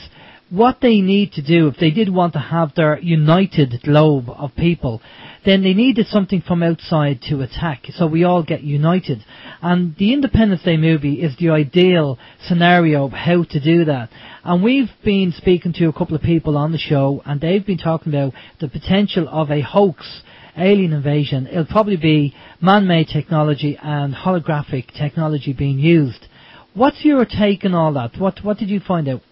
what they need to do, if they did want to have their united globe of people, then they needed something from outside to attack, so we all get united. And the Independence Day movie is the ideal scenario of how to do that. And we've been speaking to a couple of people on the show, and they've been talking about the potential of a hoax alien invasion. It'll probably be man-made technology and holographic technology being used. What's your take on all that? What did you find out?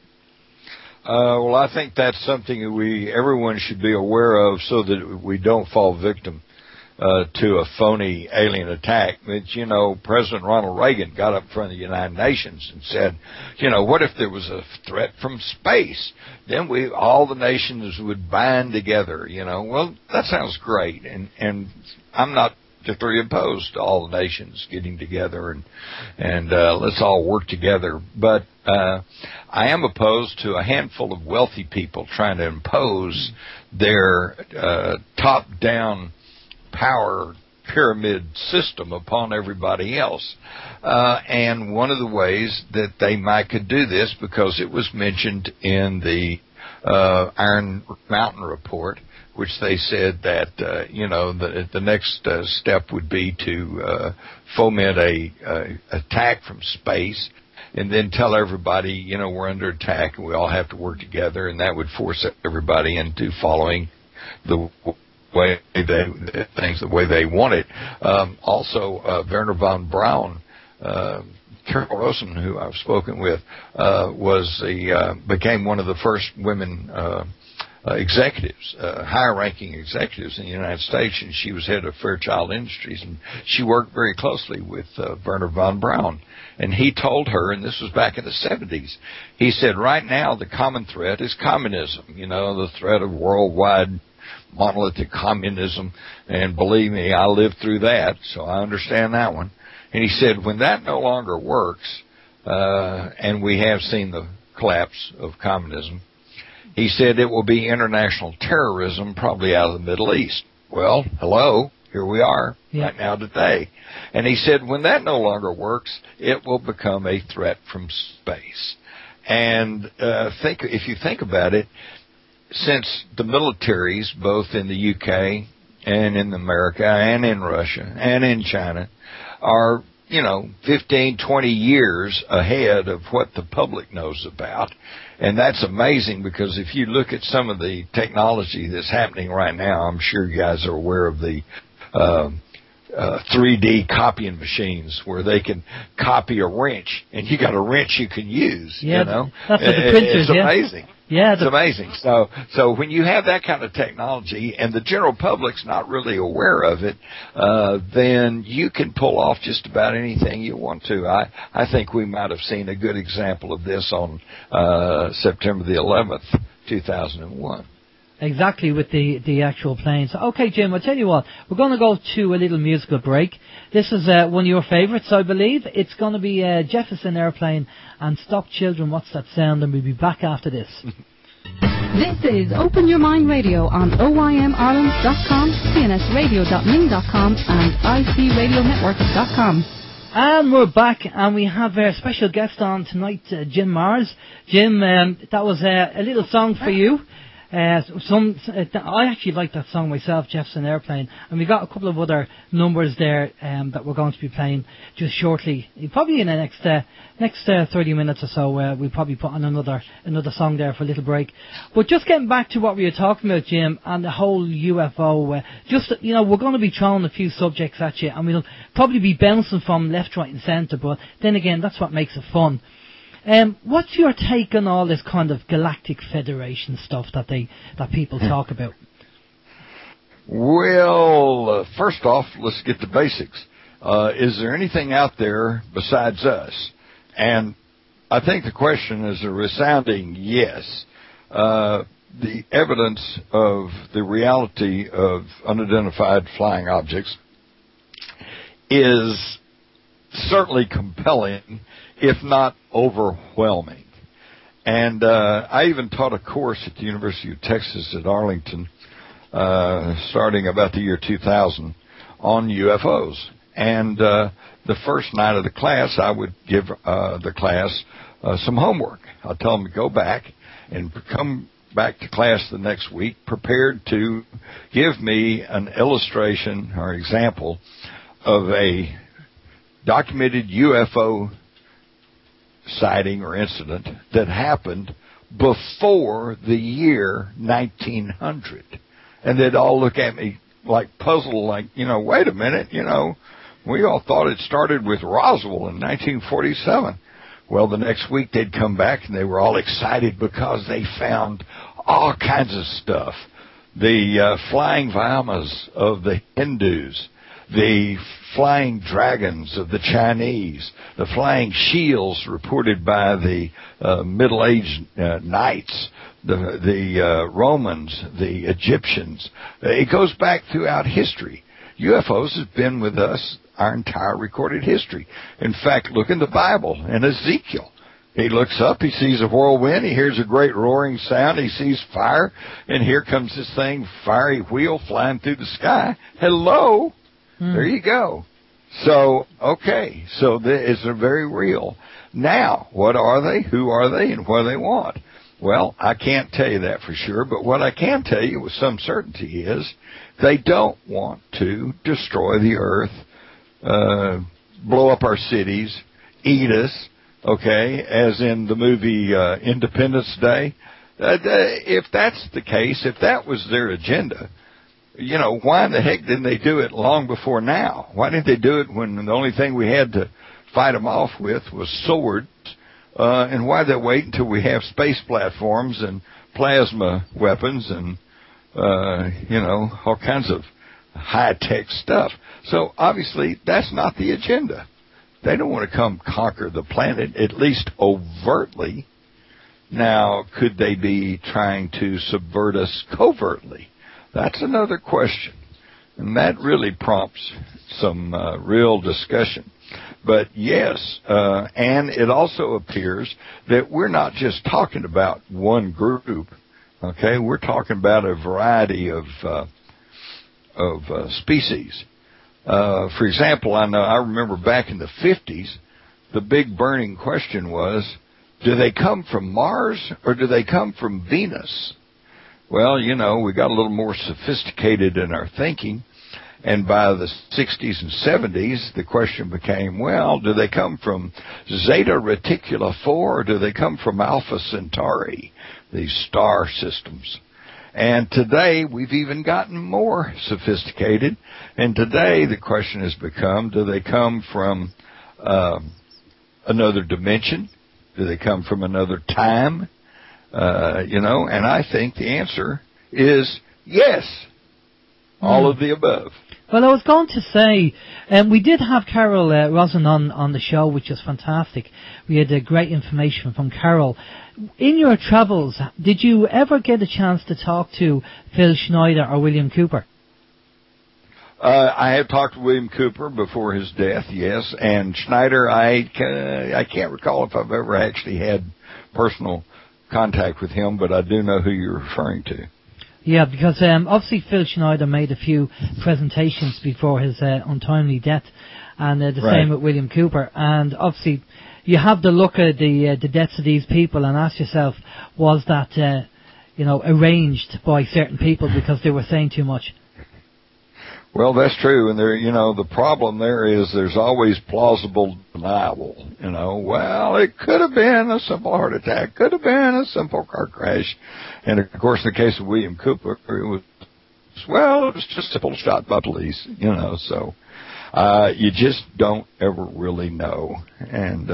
Well, I think that's something that everyone should be aware of so that we don't fall victim to a phony alien attack. But, President Ronald Reagan got up in front of the United Nations and said, what if there was a threat from space? Then all the nations would bind together, Well, that sounds great, and I'm not particularly opposed to all the nations getting together and let's all work together. But I am opposed to a handful of wealthy people trying to impose their top-down power pyramid system upon everybody else. And one of the ways that they could do this, because it was mentioned in the Iron Mountain report, which they said that the next step would be to foment a attack from space, and then tell everybody, we're under attack and we all have to work together, and that would force everybody into following the way the way they want it. Also, Werner von Braun, Carol Rosen, who I've spoken with, became one of the first women executives, higher-ranking executives in the United States, and she was head of Fairchild Industries, and she worked very closely with Werner von Braun. And he told her, and this was back in the 70s, he said, right now the common threat is communism, the threat of worldwide monolithic communism, and believe me, I lived through that, so I understand that one. And he said, when that no longer works, and we have seen the collapse of communism, he said it will be international terrorism, probably out of the Middle East. Well, hello, here we are right now today. And he said when that no longer works, it will become a threat from space. And if you think about it, since the militaries, both in the UK and in America and in Russia and in China, are 15, 20 years ahead of what the public knows about. And that's amazing, because if you look at some of the technology that's happening right now, I'm sure you guys are aware of the 3D copying machines where they can copy a wrench, and you got a wrench you can use. Yeah, that's what the printers. It's amazing. Yeah, it's amazing. So when you have that kind of technology and the general public's not really aware of it, then you can pull off just about anything you want to. I think we might have seen a good example of this on September the 11th, 2001. Exactly, with the actual planes. Okay, Jim, I'll tell you what, we're going to go to a little musical break. This is one of your favourites, I believe. It's going to be Jefferson Airplane and Stop Children, What's That Sound? And we'll be back after this. This is Open Your Mind Radio on OYMIreland.com, CNSradio.ning.com and ICRadioNetwork.com. And we're back, and we have our special guest on tonight, Jim Mars. Jim, that was a little song for you. I actually like that song myself, Jefferson Airplane, and we got a couple of other numbers there that we're going to be playing just shortly. Probably in the next 30 minutes or so, we'll probably put on another song there for a little break. But just getting back to what we were talking about, Jim, and the whole UFO, we're going to be throwing a few subjects at you, and we'll probably be bouncing from left, right, and centre. But then again, that's what makes it fun. What's your take on all this kind of Galactic Federation stuff that people talk about? Well, first off, let's get the basics. Is there anything out there besides us? And I think the question is a resounding yes. The evidence of the reality of unidentified flying objects is certainly compelling, if not overwhelming. And I even taught a course at the University of Texas at Arlington, starting about the year 2000, on UFOs. And the first night of the class, I would give the class some homework. I'd tell them to go back and come back to class the next week prepared to give me an illustration or example of a documented UFO sighting or incident that happened before the year 1900. And they'd all look at me like puzzled, like, wait a minute, we all thought it started with Roswell in 1947. Well, the next week they'd come back and they were all excited because they found all kinds of stuff. The flying Vamas of the Hindus, the flying dragons of the Chinese, the flying shields reported by the Middle-aged knights, the Romans, the Egyptians. It goes back throughout history. UFOs have been with us our entire recorded history. In fact, look in the Bible and Ezekiel. He looks up, he sees a whirlwind, he hears a great roaring sound, he sees fire, and here comes this thing, fiery wheel flying through the sky. Hello! There you go. So, okay, so it's very real. Now, what are they, who are they, and what do they want? Well, I can't tell you that for sure, but what I can tell you with some certainty is they don't want to destroy the earth, blow up our cities, eat us, okay, as in the movie Independence Day. If that's the case, if that was their agenda, why in the heck didn't they do it long before now? Why didn't they do it when the only thing we had to fight them off with was swords? And why did they wait until we have space platforms and plasma weapons and, all kinds of high-tech stuff? So obviously that's not the agenda. They don't want to come conquer the planet, at least overtly. Now, could they be trying to subvert us covertly? That's another question. And that really prompts some real discussion. But yes, and it also appears that we're not just talking about one group, okay? We're talking about a variety of species. For example, I remember back in the 50s, the big burning question was, do they come from Mars or do they come from Venus? Well, we got a little more sophisticated in our thinking, and by the 60s and 70s, the question became, well, do they come from Zeta Reticuli 4 or do they come from Alpha Centauri, these star systems? And today, we've even gotten more sophisticated, and today the question has become, do they come from another dimension? Do they come from another time? And I think the answer is yes, all of the above. Well, I was going to say, we did have Carol Rosen on the show, which was fantastic. We had great information from Carol. In your travels, did you ever get a chance to talk to Phil Schneider or William Cooper? I have talked to William Cooper before his death, yes, and Schneider, I can't recall if I've ever actually had personal contact with him, but I do know who you're referring to. Yeah, because obviously Phil Schneider made a few presentations before his untimely death, and the same with William Cooper. And obviously, you have to look at the deaths of these people and ask yourself, was that arranged by certain people because they were saying too much? Well, that's true, and the problem there is there's always plausible denial. Well, it could have been a simple heart attack, could have been a simple car crash, and of course, in the case of William Cooper, it was just a simple shot by police. So you just don't ever really know, and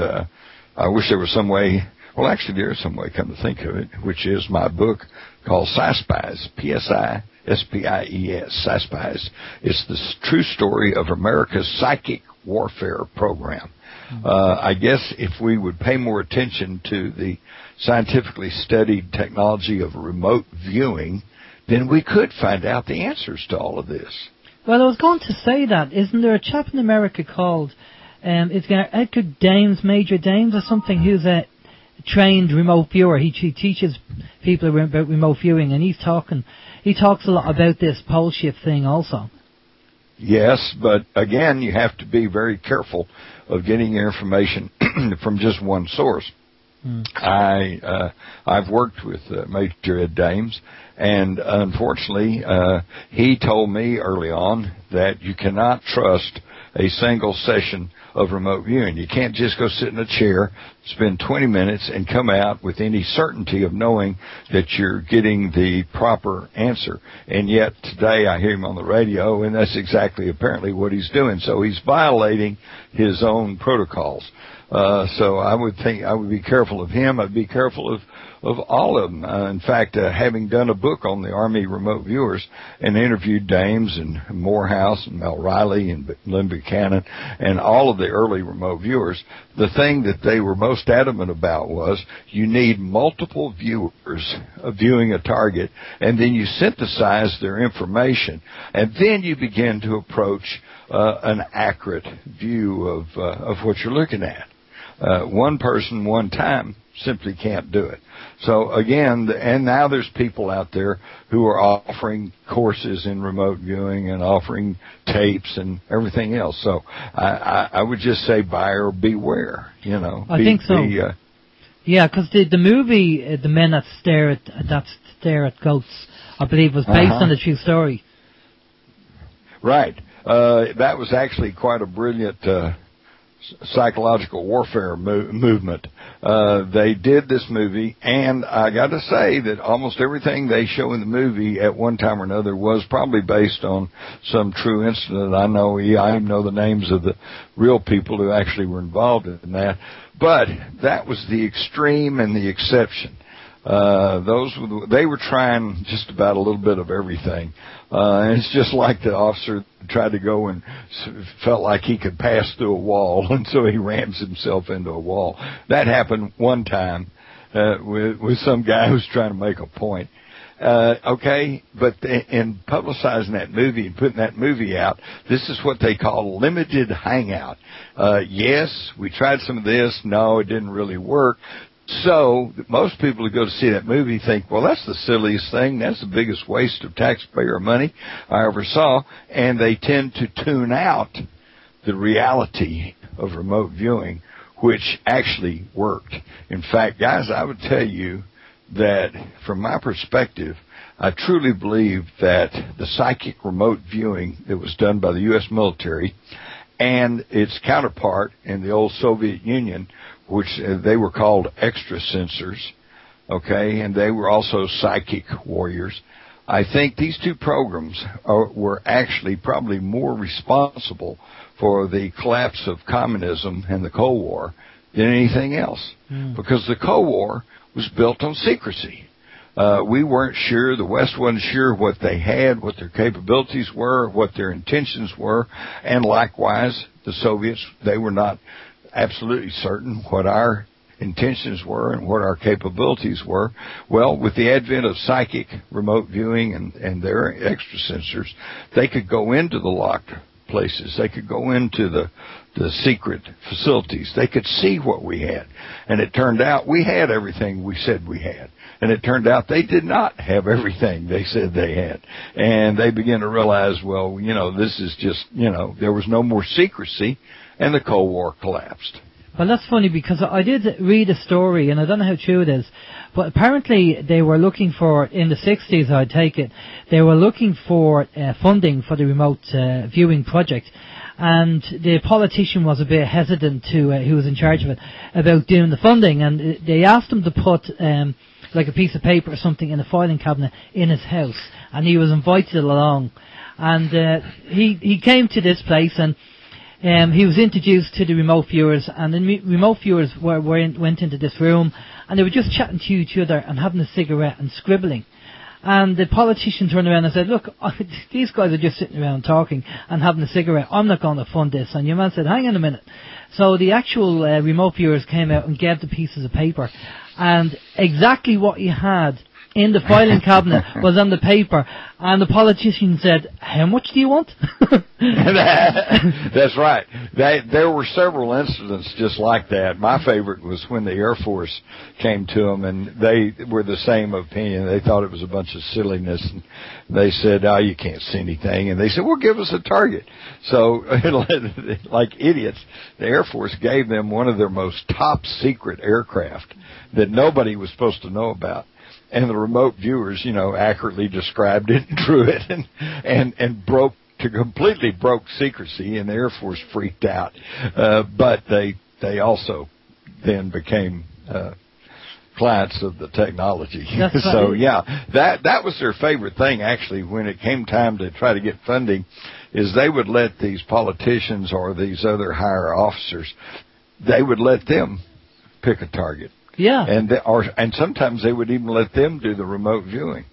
I wish there was some way. Well, actually, there is some way, come to think of it, which is my book called Psi-Spies, P-S-I-S-P-I-E-S, Psi-Spies. It's the true story of America's psychic warfare program. I guess if we would pay more attention to the scientifically studied technology of remote viewing, then we could find out the answers to all of this. Well, I was going to say that. Isn't there a chap in America called Edgar Dames, Major Dames or something, who's a trained remote viewer? He teaches people about remote viewing, and he talks a lot about this pole shift thing also. Yes, but again, you have to be very careful of getting your information from just one source. I've worked with Major Ed Dames, and unfortunately, he told me early on that you cannot trust a single session of remote viewing. You can't just go sit in a chair, spend 20 minutes, and come out with any certainty of knowing that you're getting the proper answer. And yet today I hear him on the radio, and that's exactly apparently what he's doing. So he's violating his own protocols. So I would think I would be careful of him. I'd be careful of all of them. In fact, having done a book on the Army remote viewers and interviewed Dames and Morehouse and Mel Riley and Lynn Buchanan and all of the early remote viewers, the thing that they were most adamant about was you need multiple viewers viewing a target, and then you synthesize their information, and then you begin to approach an accurate view of what you're looking at. One person, one time, simply can't do it. So again, and now there's people out there who are offering courses in remote viewing and offering tapes and everything else. So I would just say buyer beware. I think so. Yeah, because the movie, The Men That Stare at Goats, I believe, was based on a true story. Right. That was actually quite a brilliant psychological warfare movement. They did this movie, and I got to say that almost everything they show in the movie at one time or another was probably based on some true incident. I even know the names of the real people who actually were involved in that. But that was the extreme and the exception. They were trying just about a little bit of everything. And it's just like the officer tried to go and felt like he could pass through a wall, and so he rams himself into a wall. That happened one time with some guy who was trying to make a point. Okay, but in publicizing that movie and putting that movie out, this is what they call limited hangout. Yes, we tried some of this. No, it didn't really work. So most people who go to see that movie think, well, that's the silliest thing. That's the biggest waste of taxpayer money I ever saw. And they tend to tune out the reality of remote viewing, which actually worked. In fact, guys, I would tell you that from my perspective, I truly believe that the psychic remote viewing that was done by the U.S. military and its counterpart in the old Soviet Union, which they were called extrasensors, okay, and they were also psychic warriors. I think these two programs were actually probably more responsible for the collapse of communism and the Cold War than anything else, because the Cold War was built on secrecy. We weren't sure, the West wasn't sure what they had, what their capabilities were, what their intentions were, and likewise, the Soviets, they were not absolutely certain what our intentions were and what our capabilities were. Well, with the advent of psychic remote viewing and their extrasensors, they could go into the locked places. They could go into the secret facilities. They could see what we had. And it turned out we had everything we said we had. And it turned out they did not have everything they said they had. And they began to realize, well, this is just, there was no more secrecy, and the Cold War collapsed. Well, that's funny, because I did read a story, and I don't know how true it is, but apparently they were looking for, in the 60s, I take it, they were looking for funding for the remote viewing project, and the politician was a bit hesitant who was in charge of it, about doing the funding, and they asked him to put like a piece of paper or something in a filing cabinet in his house, and he was invited along, and he came to this place, and he was introduced to the remote viewers, and the remote viewers went into this room, and they were just chatting to each other and having a cigarette and scribbling. And the politician turned around and said, look, these guys are just sitting around talking and having a cigarette. I'm not going to fund this. And your man said, hang on a minute. So the actual remote viewers came out and gave the pieces of paper. And exactly what you had in the filing cabinet was on the paper. And the politician said, how much do you want? That's right. There were several incidents just like that. My favorite was when the Air Force came to them, and they were the same opinion. They thought it was a bunch of silliness, and they said, oh, you can't see anything. And they said, well, give us a target. So, like idiots, the Air Force gave them one of their most top secret aircraft that nobody was supposed to know about. And the remote viewers, accurately described it, drew it, and completely broke secrecy, and the Air Force freaked out. But they also then became clients of the technology. So yeah, that was their favorite thing actually. When it came time to try to get funding, is they would let these politicians or these other higher officers, they would let them pick a target. Yeah, and sometimes they would even let them do the remote viewing.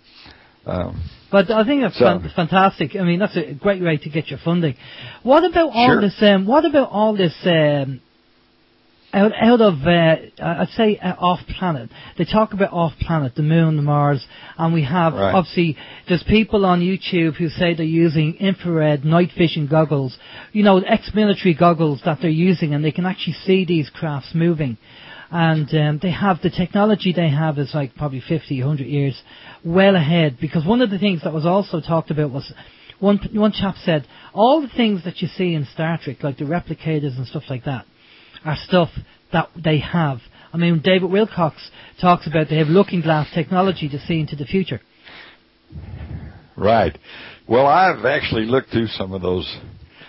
But I think that's fantastic. I mean, that's a great way to get your funding. What about all this? What about all this out of I'd say off planet? They talk about off planet, the moon, the Mars, and we have obviously there's people on YouTube who say they're using infrared night vision goggles, ex-military goggles that they're using, and they can actually see these crafts moving. And they have the technology they have is like probably 50, 100 years well ahead. Because one of the things that was also talked about was one chap said all the things that you see in Star Trek, like the replicators and stuff like that, are stuff that they have. I mean, David Wilcox talks about they have looking glass technology to see into the future. Right. Well, I've actually looked through some of those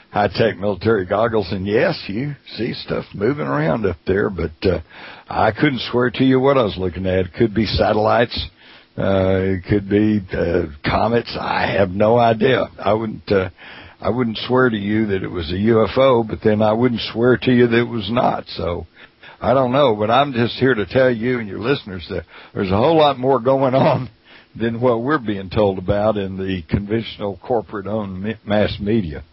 high-tech military goggles, and yes, you see stuff moving around up there, but I couldn't swear to you what I was looking at. It could be satellites. It could be comets. I have no idea. I wouldn't swear to you that it was a UFO, but then I wouldn't swear to you that it was not. So I don't know, but I'm just here to tell you and your listeners that there's a whole lot more going on than what we're being told about in the conventional corporate-owned mass media.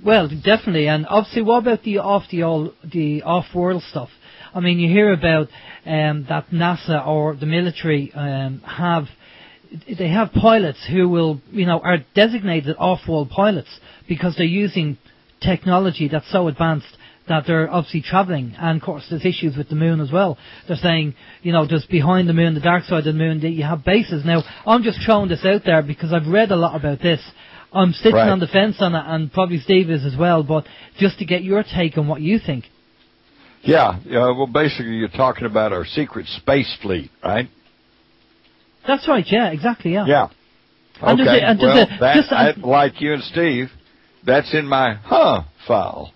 Well, definitely, and obviously, what about the off-world stuff? I mean, you hear about that NASA or the military have pilots who will, are designated off-world pilots because they're using technology that's so advanced that they're obviously travelling. And of course, there's issues with the moon as well. They're saying, just behind the moon, the dark side of the moon, that you have bases. Now, I'm just throwing this out there because I've read a lot about this. I'm sitting on the fence on it, and probably Steve is as well, but just to get your take on what you think. Yeah, well, basically you're talking about our secret space fleet, right? That's right, yeah, exactly, yeah. Yeah. Okay, like you and Steve, that's in my file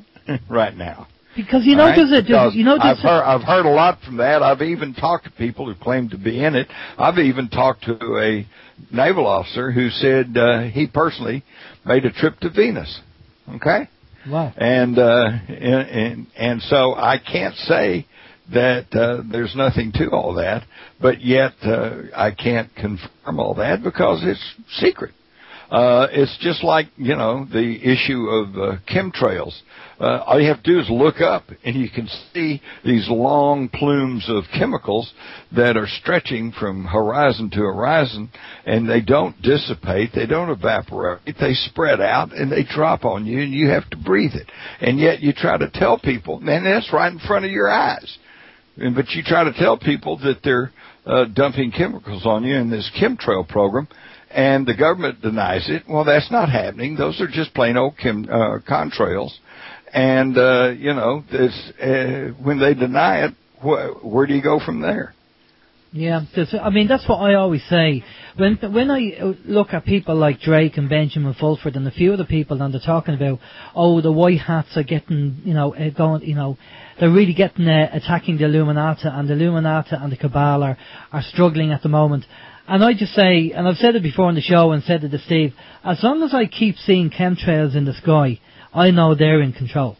right now. Because, I've heard a lot from that. I've even talked to people who claim to be in it. I've even talked to a naval officer who said he personally made a trip to Venus. Okay? Wow. And so I can't say that there's nothing to all that, but yet I can't confirm all that because it's secret. It's just like, the issue of chemtrails. All you have to do is look up, and you can see these long plumes of chemicals that are stretching from horizon to horizon, and they don't dissipate, they don't evaporate, they spread out, and they drop on you, and you have to breathe it. And yet you try to tell people, man, that's right in front of your eyes. But you try to tell people that they're dumping chemicals on you in this chemtrail program, and the government denies it. Well, that's not happening. Those are just plain old contrails. And, when they deny it, where do you go from there? Yeah, that's what I always say. When I look at people like Drake and Benjamin Fulford and a few other people, and they're talking about, the white hats are getting, they're really getting attacking the Illuminati, and the Illuminati and the Cabal are struggling at the moment. And I just say, and I've said it before on the show and said it to Steve, as long as I keep seeing chemtrails in the sky, I know they're in control.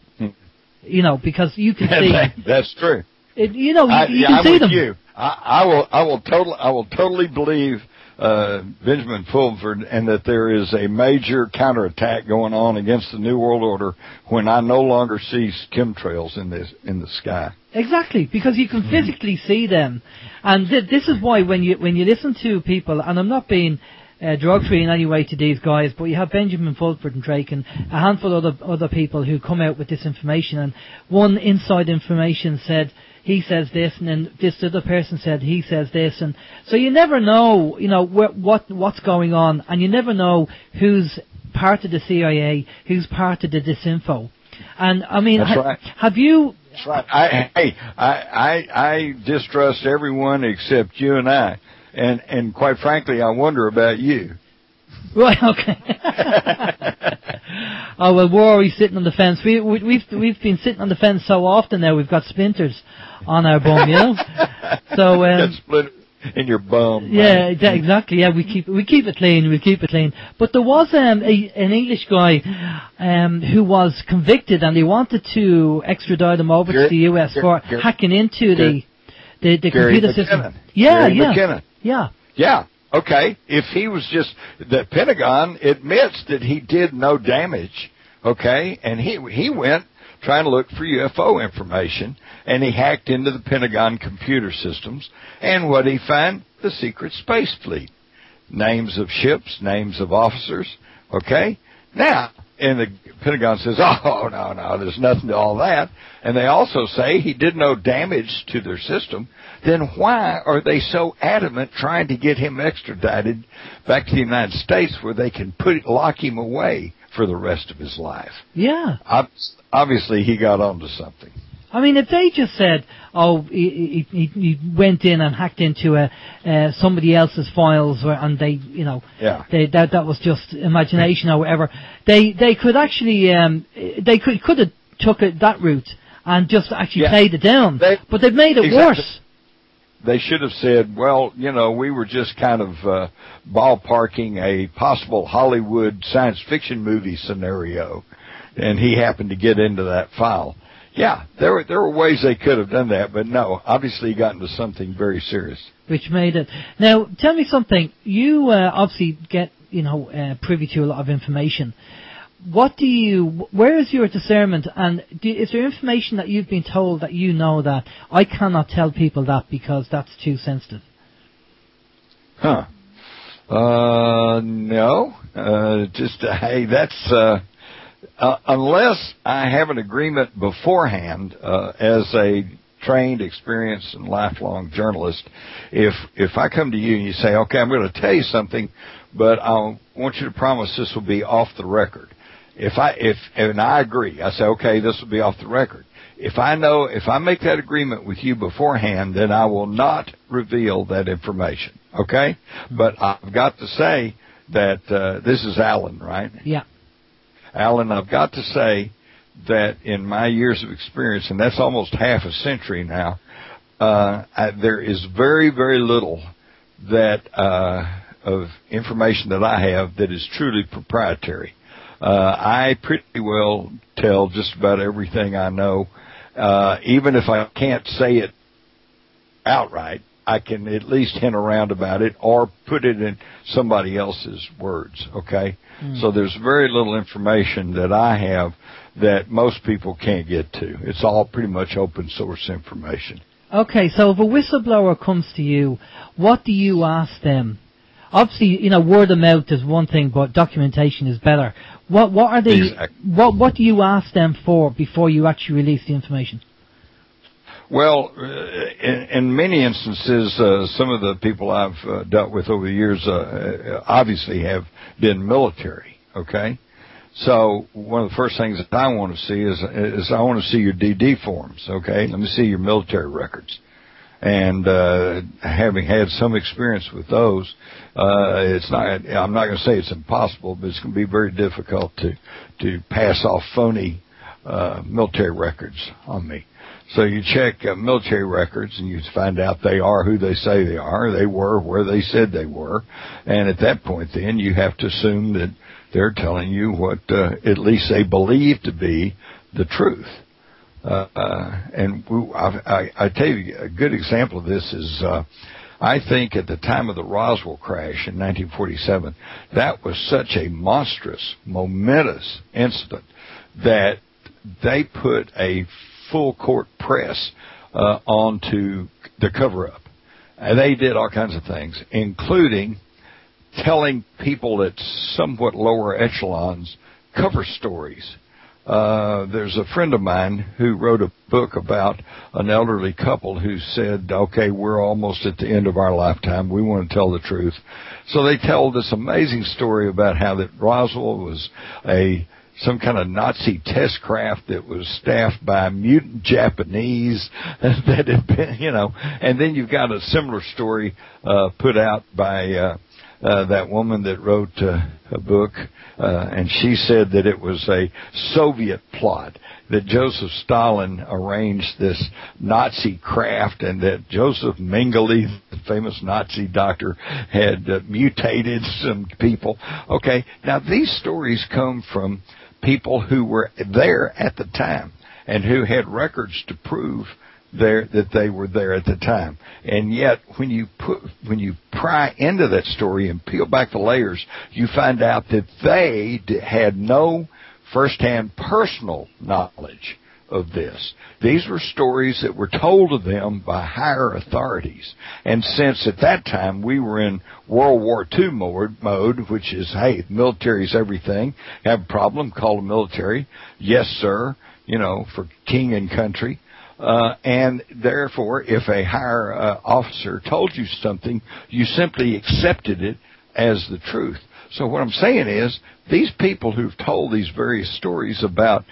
You know, because you can see. That's true. You can see them. You. I will totally believe Benjamin Fulford, and that there is a major counterattack going on against the New World Order when I no longer see chemtrails in the sky. Exactly, because you can physically see them, and this is why when you listen to people, and I'm not being derogatory in any way to these guys, but you have Benjamin Fulford and Drake and a handful of other people who come out with this information, and one inside information said he says this, and then this other person said he says this, and so you never know, what's going on, and you never know who's part of the CIA, who's part of the disinfo. And I mean, that's right. Have you? That's right. I distrust everyone except you and I, and quite frankly, I wonder about you. Right. Okay. Oh well, we're always sitting on the fence. We've been sitting on the fence so often now. We've got splinters on our bum, So that's splinter in your bum. Yeah, exactly. Yeah, we keep it clean. We keep it clean. But there was an English guy who was convicted, and they wanted to extradite him over to the US for hacking into the computer system. Yeah. Okay. If he was the Pentagon admits that he did no damage. Okay, and he went trying to look for UFO information, and he hacked into the Pentagon computer systems, and what did he find? The secret space fleet. Names of ships, names of officers, okay? Now, and the Pentagon says, oh, no, there's nothing to all that, and they also say he did no damage to their system. Then why are they so adamant trying to get him extradited back to the United States where they can lock him away for the rest of his life? Yeah. Obviously, he got onto something. I mean, if they just said, he went in and hacked into somebody else's files, and they, that was just imagination or whatever, they could actually, they could have took that route and just actually played it down. But they've made it worse. They should have said, well, we were just kind of ballparking a possible Hollywood science fiction movie scenario, and he happened to get into that file. Yeah, there were ways they could have done that, but no, obviously he got into something very serious. Which made it. Now, tell me something. You obviously get, privy to a lot of information. Where is your discernment, and is there information that you've been told that that I cannot tell people that because that's too sensitive? No. Hey, that's, unless I have an agreement beforehand, as a trained, experienced, and lifelong journalist, if I come to you and you say, okay, I'm going to tell you something, but I want you to promise this will be off the record. And I agree, I say, okay, this will be off the record. If I make that agreement with you beforehand, then I will not reveal that information. Okay? But I've got to say that, this is Alan, right? Yeah. Alan, I've got to say that in my years of experience, and that's almost half a century now, there is very, very little of information that I have that is truly proprietary. I pretty well tell just about everything I know. Even if I can't say it outright, I can at least hint around about it or put it in somebody else's words, okay? So there's very little information that I have that most people can't get to. It's all pretty much open source information. Okay, so if a whistleblower comes to you, what do you ask them? Obviously, word of mouth is one thing, but documentation is better. What are they? Exactly. What do you ask them for before you actually release the information? Well, in many instances, some of the people I've dealt with over the years obviously have been military. Okay, so one of the first things that I want to see is I want to see your DD forms. Okay, let me see your military records. And having had some experience with those, I'm not going to say it's impossible, but it's going to be very difficult to pass off phony military records on me. So you check military records and you find out they are who they say they are. They were where they said they were. And at that point then you have to assume that They're telling you what at least they believe to be the truth. I tell you, a good example of this is, I think at the time of the Roswell crash in 1947, that was such a monstrous, momentous incident that they put a full court press onto the cover-up. And they did all kinds of things, including telling people at somewhat lower echelons cover stories. There's a friend of mine who wrote a book about an elderly couple who said, okay, we're almost at the end of our lifetime. We want to tell the truth. So they tell this amazing story about how that Roswell was some kind of Nazi test craft that was staffed by mutant Japanese that had been, and then you've got a similar story put out by that woman that wrote a book, and she said that it was a Soviet plot, that Joseph Stalin arranged this Nazi craft, and that Joseph Mengele, the famous Nazi doctor, had mutated some people. Okay, now these stories come from people who were there at the time and who had records to prove that they were there at the time. And yet, when you pry into that story and peel back the layers, you find out that they had no firsthand personal knowledge of this. These were stories that were told to them by higher authorities. And since at that time we were in World War II mode, which is, hey, military's everything. Have a problem, call the military. Yes, sir, for king and country. And therefore, if a higher officer told you something, you simply accepted it as the truth. So what I'm saying is, these people who've told these various stories about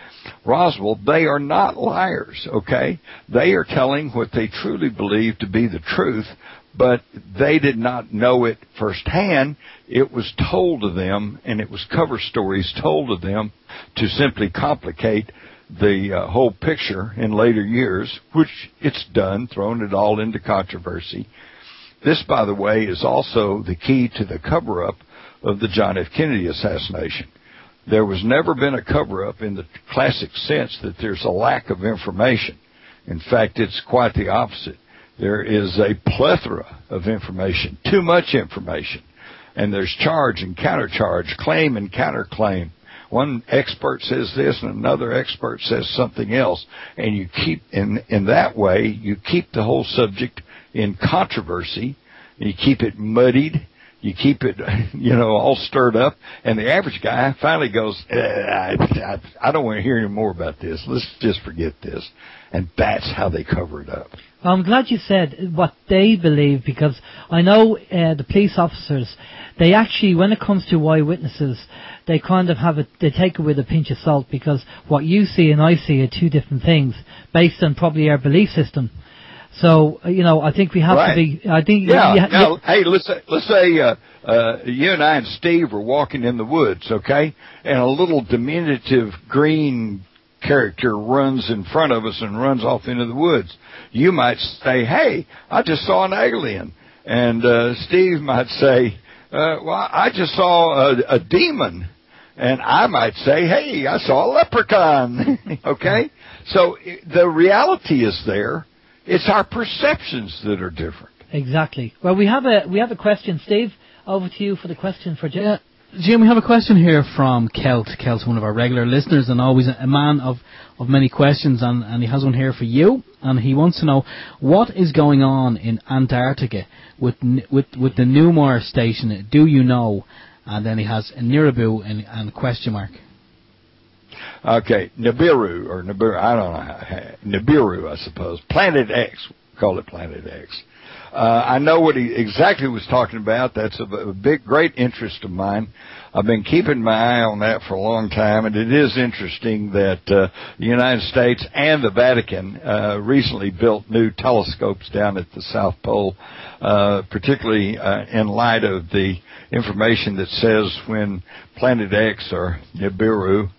Roswell, they are not liars, okay? They are telling what they truly believe to be the truth, but they did not know it firsthand. It was told to them, and it was cover stories told to them to simply complicate the whole picture in later years, which it's done, thrown it all into controversy. This, by the way, is also the key to the cover-up of the John F. Kennedy assassination. There was never been a cover-up in the classic sense that there's a lack of information. In fact, it's quite the opposite. There is a plethora of information, too much information. And there's charge and countercharge, claim and counterclaim. One expert says this and another expert says something else. And you keep, in that way, you keep the whole subject in controversy. You keep it muddied. You keep it, all stirred up. And the average guy finally goes, I don't want to hear any more about this. Let's just forget this. And that's how they cover it up. Well, I'm glad you said what they believe, because I know the police officers, they actually, when it comes to eyewitnesses, they kind of they take it with a pinch of salt, because what you see and I see are two different things based on probably our belief system. So, I think we have to be, I think... Yeah. Hey, let's say you and I and Steve were walking in the woods, okay? And a little diminutive green character runs in front of us and runs off into the woods. You might say, hey, I just saw an alien. And Steve might say, well, I just saw a demon. And I might say, hey, I saw a leprechaun. Okay? So the reality is there. It's our perceptions that are different. Exactly. Well, we have a question. Steve, over to you for the question for Jim. Jim, we have a question here from Kelt. Kelt's one of our regular listeners and always a man of many questions, and he has one here for you. And he wants to know, what is going on in Antarctica with the Neumayer station? Do you know? And then he has a Nibiru and question mark. Okay, Nibiru, I don't know, Nibiru, I suppose. Planet X, we call it Planet X. I know what he exactly was talking about. That's a great interest of mine. I've been keeping my eye on that for a long time, and it is interesting that the United States and the Vatican recently built new telescopes down at the South Pole, particularly in light of the information that says when Planet X or Nibiru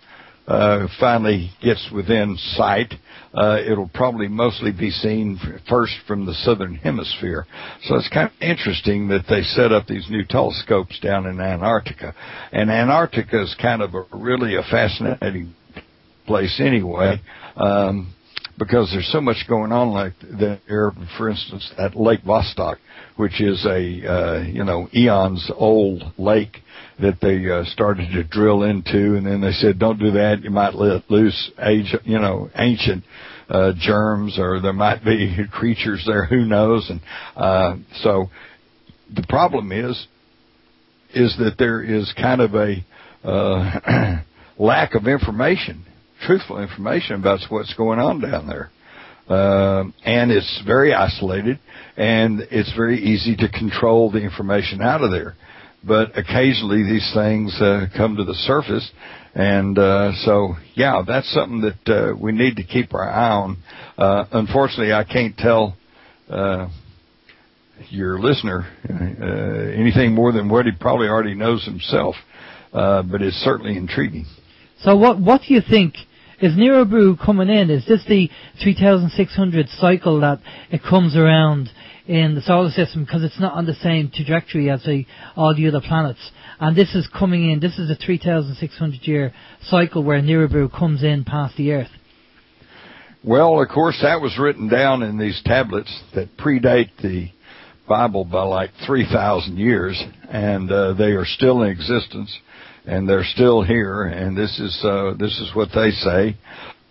finally gets within sight, it'll probably mostly be seen first from the southern hemisphere. So it's kind of interesting that they set up these new telescopes down in Antarctica. And Antarctica is kind of really a fascinating place anyway, because there's so much going on like there, for instance, at Lake Vostok, which is a, eons old lake that they started to drill into, and then they said, don't do that, you might let loose ancient germs, or there might be creatures there, who knows. And so the problem is that there is kind of a lack of information, truthful information about what's going on down there. And it's very isolated, and it's very easy to control the information out of there. But occasionally these things come to the surface, and so that's something that we need to keep our eye on. Unfortunately, I can't tell your listener anything more than what he probably already knows himself, but it's certainly intriguing. So what do you think? Is Nibiru coming in? Is this the 3,600 cycle that it comes around in the solar system, because it's not on the same trajectory as all the other planets? And this is coming in, this is a 3,600 year cycle where Nibiru comes in past the Earth. Well, of course, that was written down in these tablets that predate the Bible by like 3,000 years, and they are still in existence. And they're still here, and this is what they say.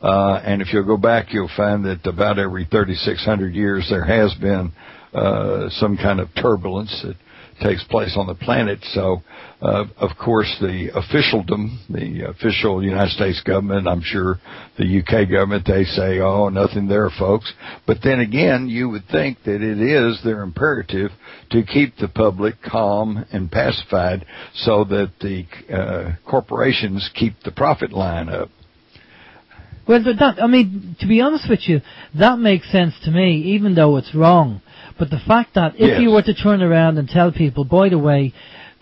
And if you'll go back, you'll find that about every 3,600 years there has been some kind of turbulence that takes place on the planet. So, of course, the officialdom, the official United States government, I'm sure the UK government, they say, oh, nothing there, folks. But then again, you would think that it is their imperative to keep the public calm and pacified so that the corporations keep the profit line up. Well, to be honest with you, that makes sense to me, even though it's wrong. But the fact that if you were to turn around and tell people, by the way,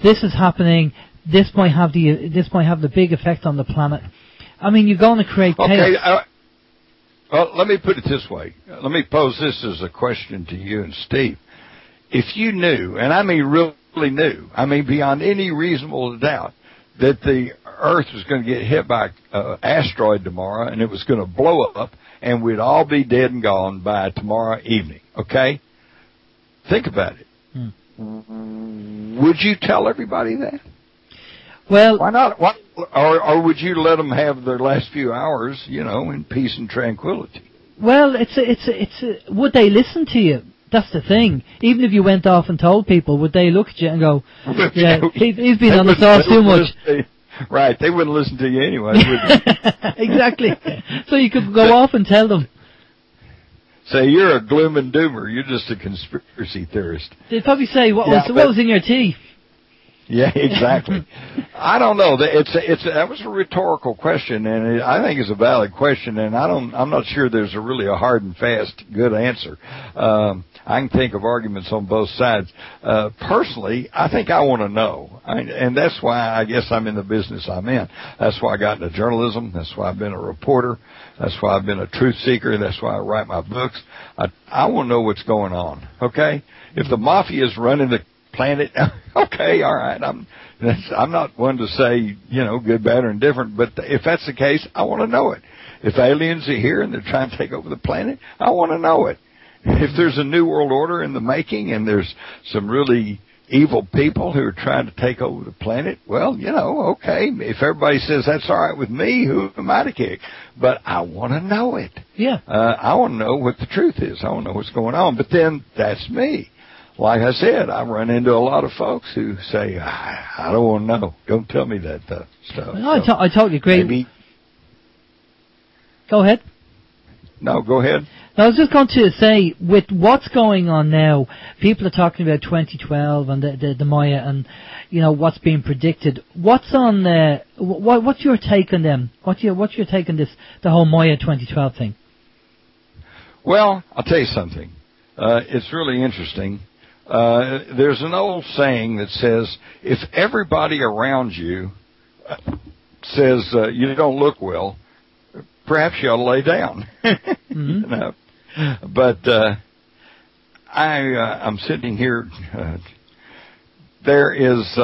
this is happening, this might have the big effect on the planet. I mean, you're going to create chaos. Okay, well, let me put it this way. Let me pose this as a question to you and Steve. If you knew, and I mean really knew, I mean beyond any reasonable doubt, that the Earth was going to get hit by an asteroid tomorrow, and it was going to blow up, and we'd all be dead and gone by tomorrow evening, okay? Think about it. Would you tell everybody that? Well, why not? Or would you let them have their last few hours, in peace and tranquility? Well, would they listen to you? That's the thing. Even if you went off and told people, would they look at you and go, yeah, he's been on the sauce too much? Right, they wouldn't listen to you anyway, would they? Exactly. So you could go off and tell them. Say, you're a gloom and doomer. You're just a conspiracy theorist. They'd probably say, what was in your tea? Yeah, exactly. I don't know. That was a rhetorical question, and I think it's a valid question, and I'm not sure there's really a hard and fast good answer. I can think of arguments on both sides. Personally, I think I want to know, and that's why I guess I'm in the business I'm in. That's why I got into journalism. That's why I've been a reporter. That's why I've been a truth seeker. That's why I write my books. I want to know what's going on. Okay, if the mafia is running the planet, okay, all right. I'm not one to say, good, bad, or indifferent, but if that's the case, I want to know it. If aliens are here and they're trying to take over the planet, I want to know it. If there's a new world order in the making and there's some really evil people who are trying to take over the planet, well, okay. If everybody says that's all right with me, who am I to kick? But I want to know it. Yeah. I want to know what the truth is. I want to know what's going on. But then that's me. Like I said, I run into a lot of folks who say, I don't want to know. Don't tell me that stuff. No, I totally agree. Maybe. Go ahead. No, go ahead. I was just going to say, with what's going on now, people are talking about 2012 and the Maya and, what's being predicted. What's on what's your take on them? What's your take on this, the whole Maya 2012 thing? Well, I'll tell you something. It's really interesting. There's an old saying that says, if everybody around you says you don't look well, perhaps you ought to lay down. You know? But I'm sitting here. There is,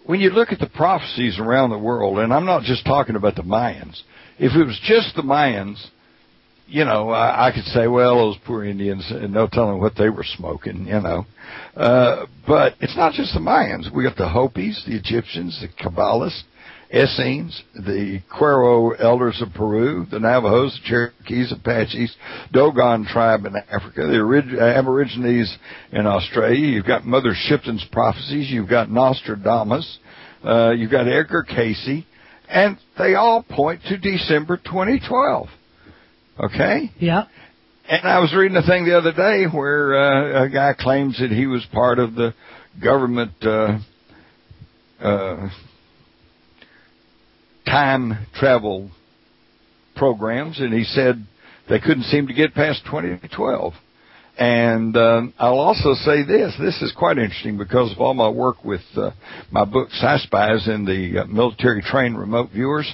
when you look at the prophecies around the world, and I'm not just talking about the Mayans. If it was just the Mayans, you know, I could say, well, those poor Indians, and no telling what they were smoking, you know. But it's not just the Mayans. We got the Hopis, the Egyptians, the Kabbalists, Essenes, the Cuero elders of Peru, the Navajos, the Cherokees, Apaches, Dogon tribe in Africa, the Aborigines in Australia. You've got Mother Shipton's prophecies. You've got Nostradamus. You've got Edgar Cayce. And they all point to December 2012. Okay? Yeah. And I was reading a thing the other day where a guy claims that he was part of the government time travel programs, and he said they couldn't seem to get past 2012. And I'll also say this is quite interesting because of all my work with my book, Sci-Spies, and the military trained remote viewers.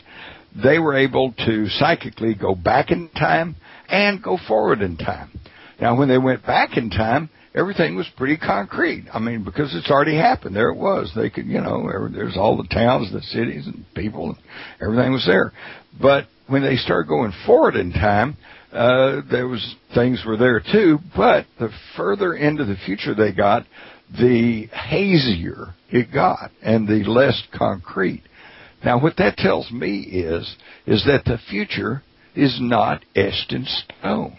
They were able to psychically go back in time and go forward in time. Now, when they went back in time, everything was pretty concrete. I mean, because it's already happened. There it was. They could, you know, there's all the towns, the cities, and people, and everything was there. But when they started going forward in time, there was things were there too. But the further into the future they got, the hazier it got, and the less concrete. Now, what that tells me is that the future is not etched in stone,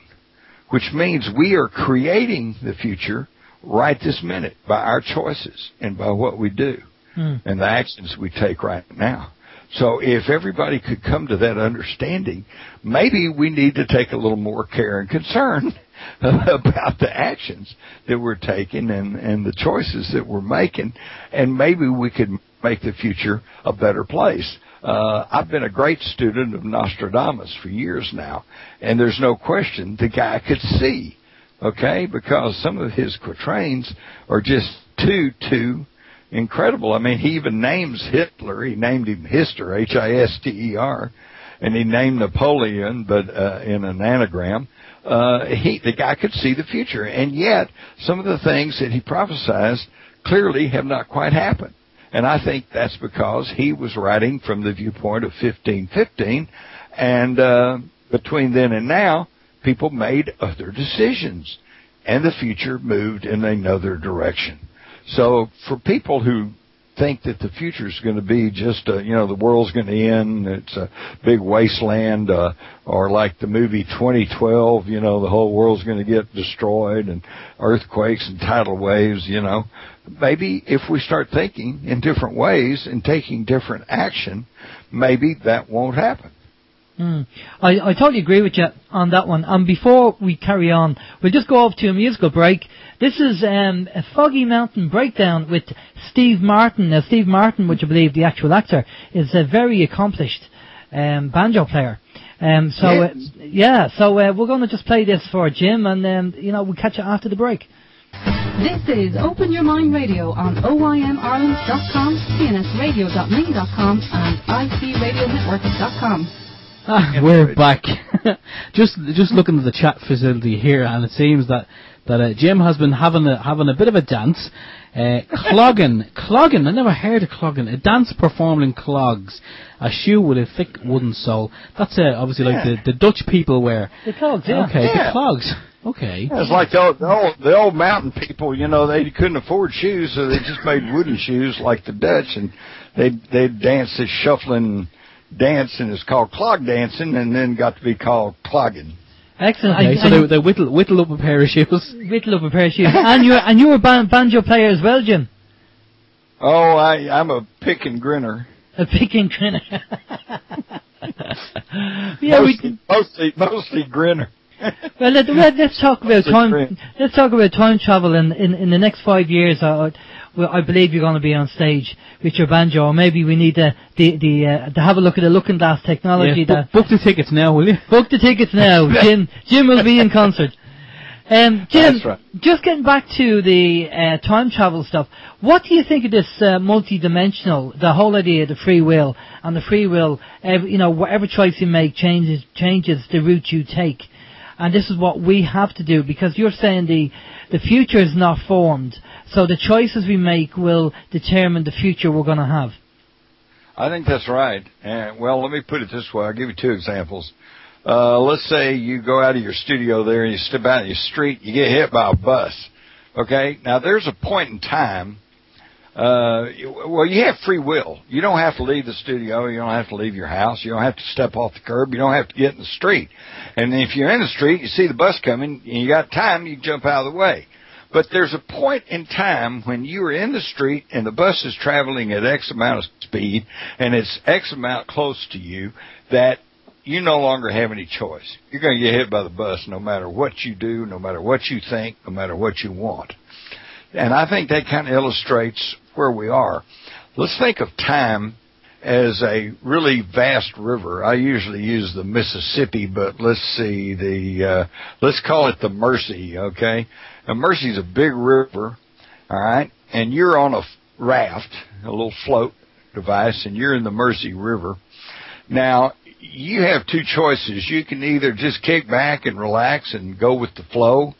which means we are creating the future right this minute by our choices and by what we do and the actions we take right now. So if everybody could come to that understanding, maybe we need to take a little more care and concern about the actions that we're taking and the choices that we're making, and maybe we could make the future a better place. I've been a great student of Nostradamus for years now, and there's no question the guy could see, okay, because some of his quatrains are just too incredible. I mean, he even names Hitler. He named him Hister, Hister, and he named Napoleon, but in an anagram. The guy could see the future, and yet some of the things that he prophesied clearly have not quite happened. And I think that's because he was writing from the viewpoint of 1515, and between then and now, people made other decisions, and the future moved in another direction. So for people who think that the future is going to be just, the world's going to end, it's a big wasteland, or like the movie 2012, the whole world's going to get destroyed, and earthquakes and tidal waves, maybe if we start thinking in different ways and taking different action, maybe that won't happen. I totally agree with you on that one. And before we carry on, we'll just go off to a musical break. This is a Foggy Mountain Breakdown with Steve Martin. Now, Steve Martin, would you believe, the actual actor, is a very accomplished banjo player. So we're going to just play this for Jim, and we'll catch you after the break. This is Open Your Mind Radio on OYMIreland.com, CNSradio.me.com, and ICRadioNetwork.com. We're back. just looking at the chat facility here, and it seems that Jim has been having a bit of a dance. Clogging. I never heard of clogging. A dance performed in clogs, a shoe with a thick wooden sole. That's obviously like the Dutch people wear. The clogs, yeah. Okay, yeah. The clogs. Okay. It's like the old mountain people. They couldn't afford shoes, so they just made wooden shoes like the Dutch, and they'd dance this shuffling dance, and it's called clog dancing, and then got to be called clogging. Excellent. Okay, so they whittle up a pair of shoes. Whittle up a pair of shoes. and you were a banjo player as well, Jim. Oh, I'm a pick and grinner. A pick and grinner. mostly grinner. Well, let's talk about time. Let's talk about time travel in the next 5 years. I believe you're going to be on stage with your banjo, or maybe we need to have a look at the looking glass technology. Yeah, book the tickets now, will you? Book the tickets now. Jim will be in concert. Jim, That's right. just getting back to the time travel stuff, what do you think of this multi-dimensional, the whole idea of the free will, and the free will, whatever choice you make changes the route you take. And this is what we have to do, because you're saying the future is not formed, so the choices we make will determine the future we're going to have. I think that's right. Well, let me put it this way. I'll give you two examples. Let's say you go out of your studio there and you step out in your street, you get hit by a bus. Okay? Now, there's a point in time, you have free will. You don't have to leave the studio. You don't have to leave your house. You don't have to step off the curb. You don't have to get in the street. And if you're in the street, you see the bus coming, and you got time, you jump out of the way. But there's a point in time when you're in the street and the bus is traveling at X amount of speed and it's X amount close to you that you no longer have any choice. You're going to get hit by the bus no matter what you do, no matter what you think, no matter what you want. And I think that kind of illustrates where we are. Let's think of time as a really vast river. I usually use the Mississippi, but let's call it the Mersey, okay? Now, Mersey's a big river, all right? And you're on a raft, a little float device, and you're in the Mersey River. Now, you have two choices. You can either just kick back and relax and go with the flow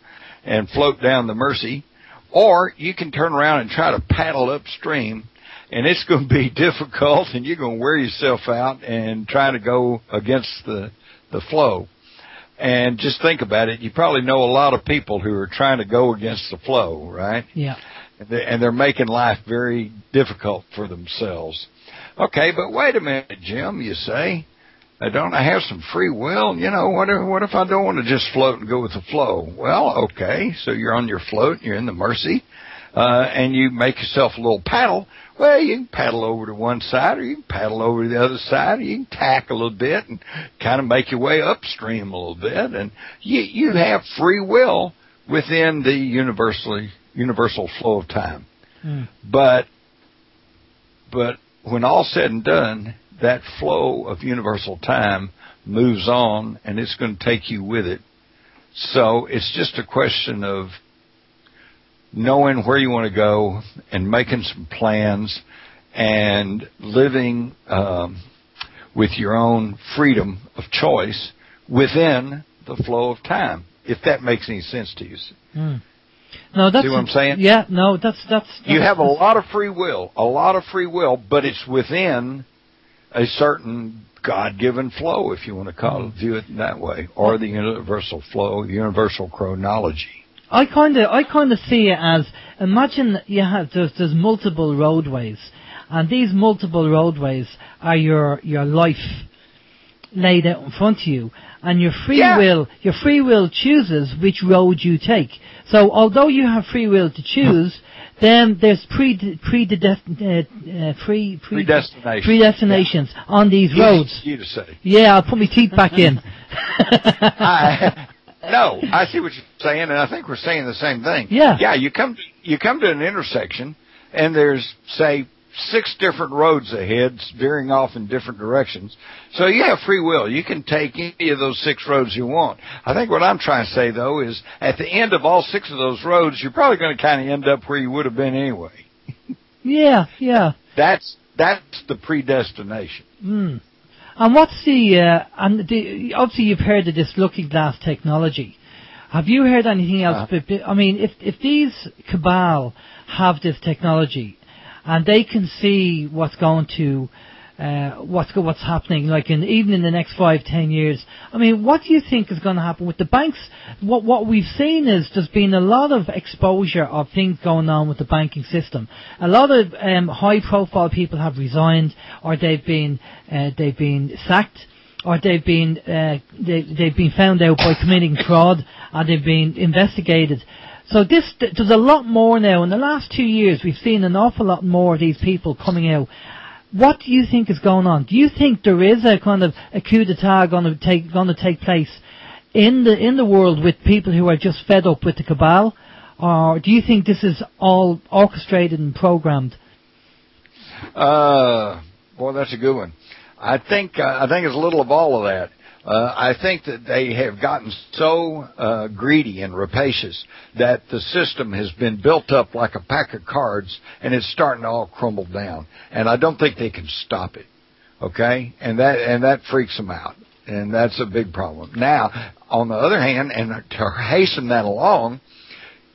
and float down the Mersey, or you can turn around and try to paddle upstream, and it's going to be difficult, and you're going to wear yourself out and try to go against the flow. And just think about it. You probably know a lot of people who are trying to go against the flow, right? Yeah. And they're making life very difficult for themselves. Okay, but wait a minute, Jim, you say. Don't I have some free will? You know, what if I don't want to just float and go with the flow? Well, okay, so you're on your float, you're in the Mersey, and you make yourself a little paddle. Well, you can paddle over to one side, or you can paddle over to the other side, or you can tack a little bit and kind of make your way upstream a little bit. And you have free will within the universal flow of time. Mm. But when all's said and done, that flow of universal time moves on, and it's going to take you with it. So it's just a question of knowing where you want to go and making some plans and living with your own freedom of choice within the flow of time, if that makes any sense to you. Mm. No, that's, see what I'm saying? Yeah, no, that's you have a lot of free will, but it's within a certain God-given flow, if you want to view it in that way, or the universal flow, universal chronology. I kind of see it as, imagine you have there's multiple roadways, and these multiple roadways are your life laid out in front of you, and your free will chooses which road you take. So although you have free will to choose, then there's predestinations on these roads. You to say. Yeah, I'll put my teeth back in. No, I see what you're saying, and I think we're saying the same thing. Yeah. Yeah, you come to an intersection, and there's, say, 6 different roads ahead, veering off in different directions. So you have free will. You can take any of those 6 roads you want. I think what I'm trying to say, though, is at the end of all 6 of those roads, you're probably going to kind of end up where you would have been anyway. Yeah. That's the predestination. Mm. And what's obviously you've heard of this looking glass technology. Have you heard anything else? I mean, if these Cabal have this technology, and they can see what's happening, like even in the next 5-10 years. I mean, what do you think is going to happen with the banks? What we've seen is there's been a lot of exposure of things going on with the banking system. A lot of high-profile people have resigned, or they've been sacked, or they've been found out by committing fraud, and they've been investigated. So there's a lot more now. In the last 2 years, we've seen an awful lot more of these people coming out. What do you think is going on? Do you think there is a kind of a coup d'etat going to take place in the world with people who are just fed up with the Cabal, or do you think this is all orchestrated and programmed? Well, that's a good one. I think it's a little of all of that. I think that they have gotten so greedy and rapacious that the system has been built up like a pack of cards, and it's starting to all crumble down. And I don't think they can stop it. Okay? And that freaks them out. And that's a big problem. Now, on the other hand, and to hasten that along,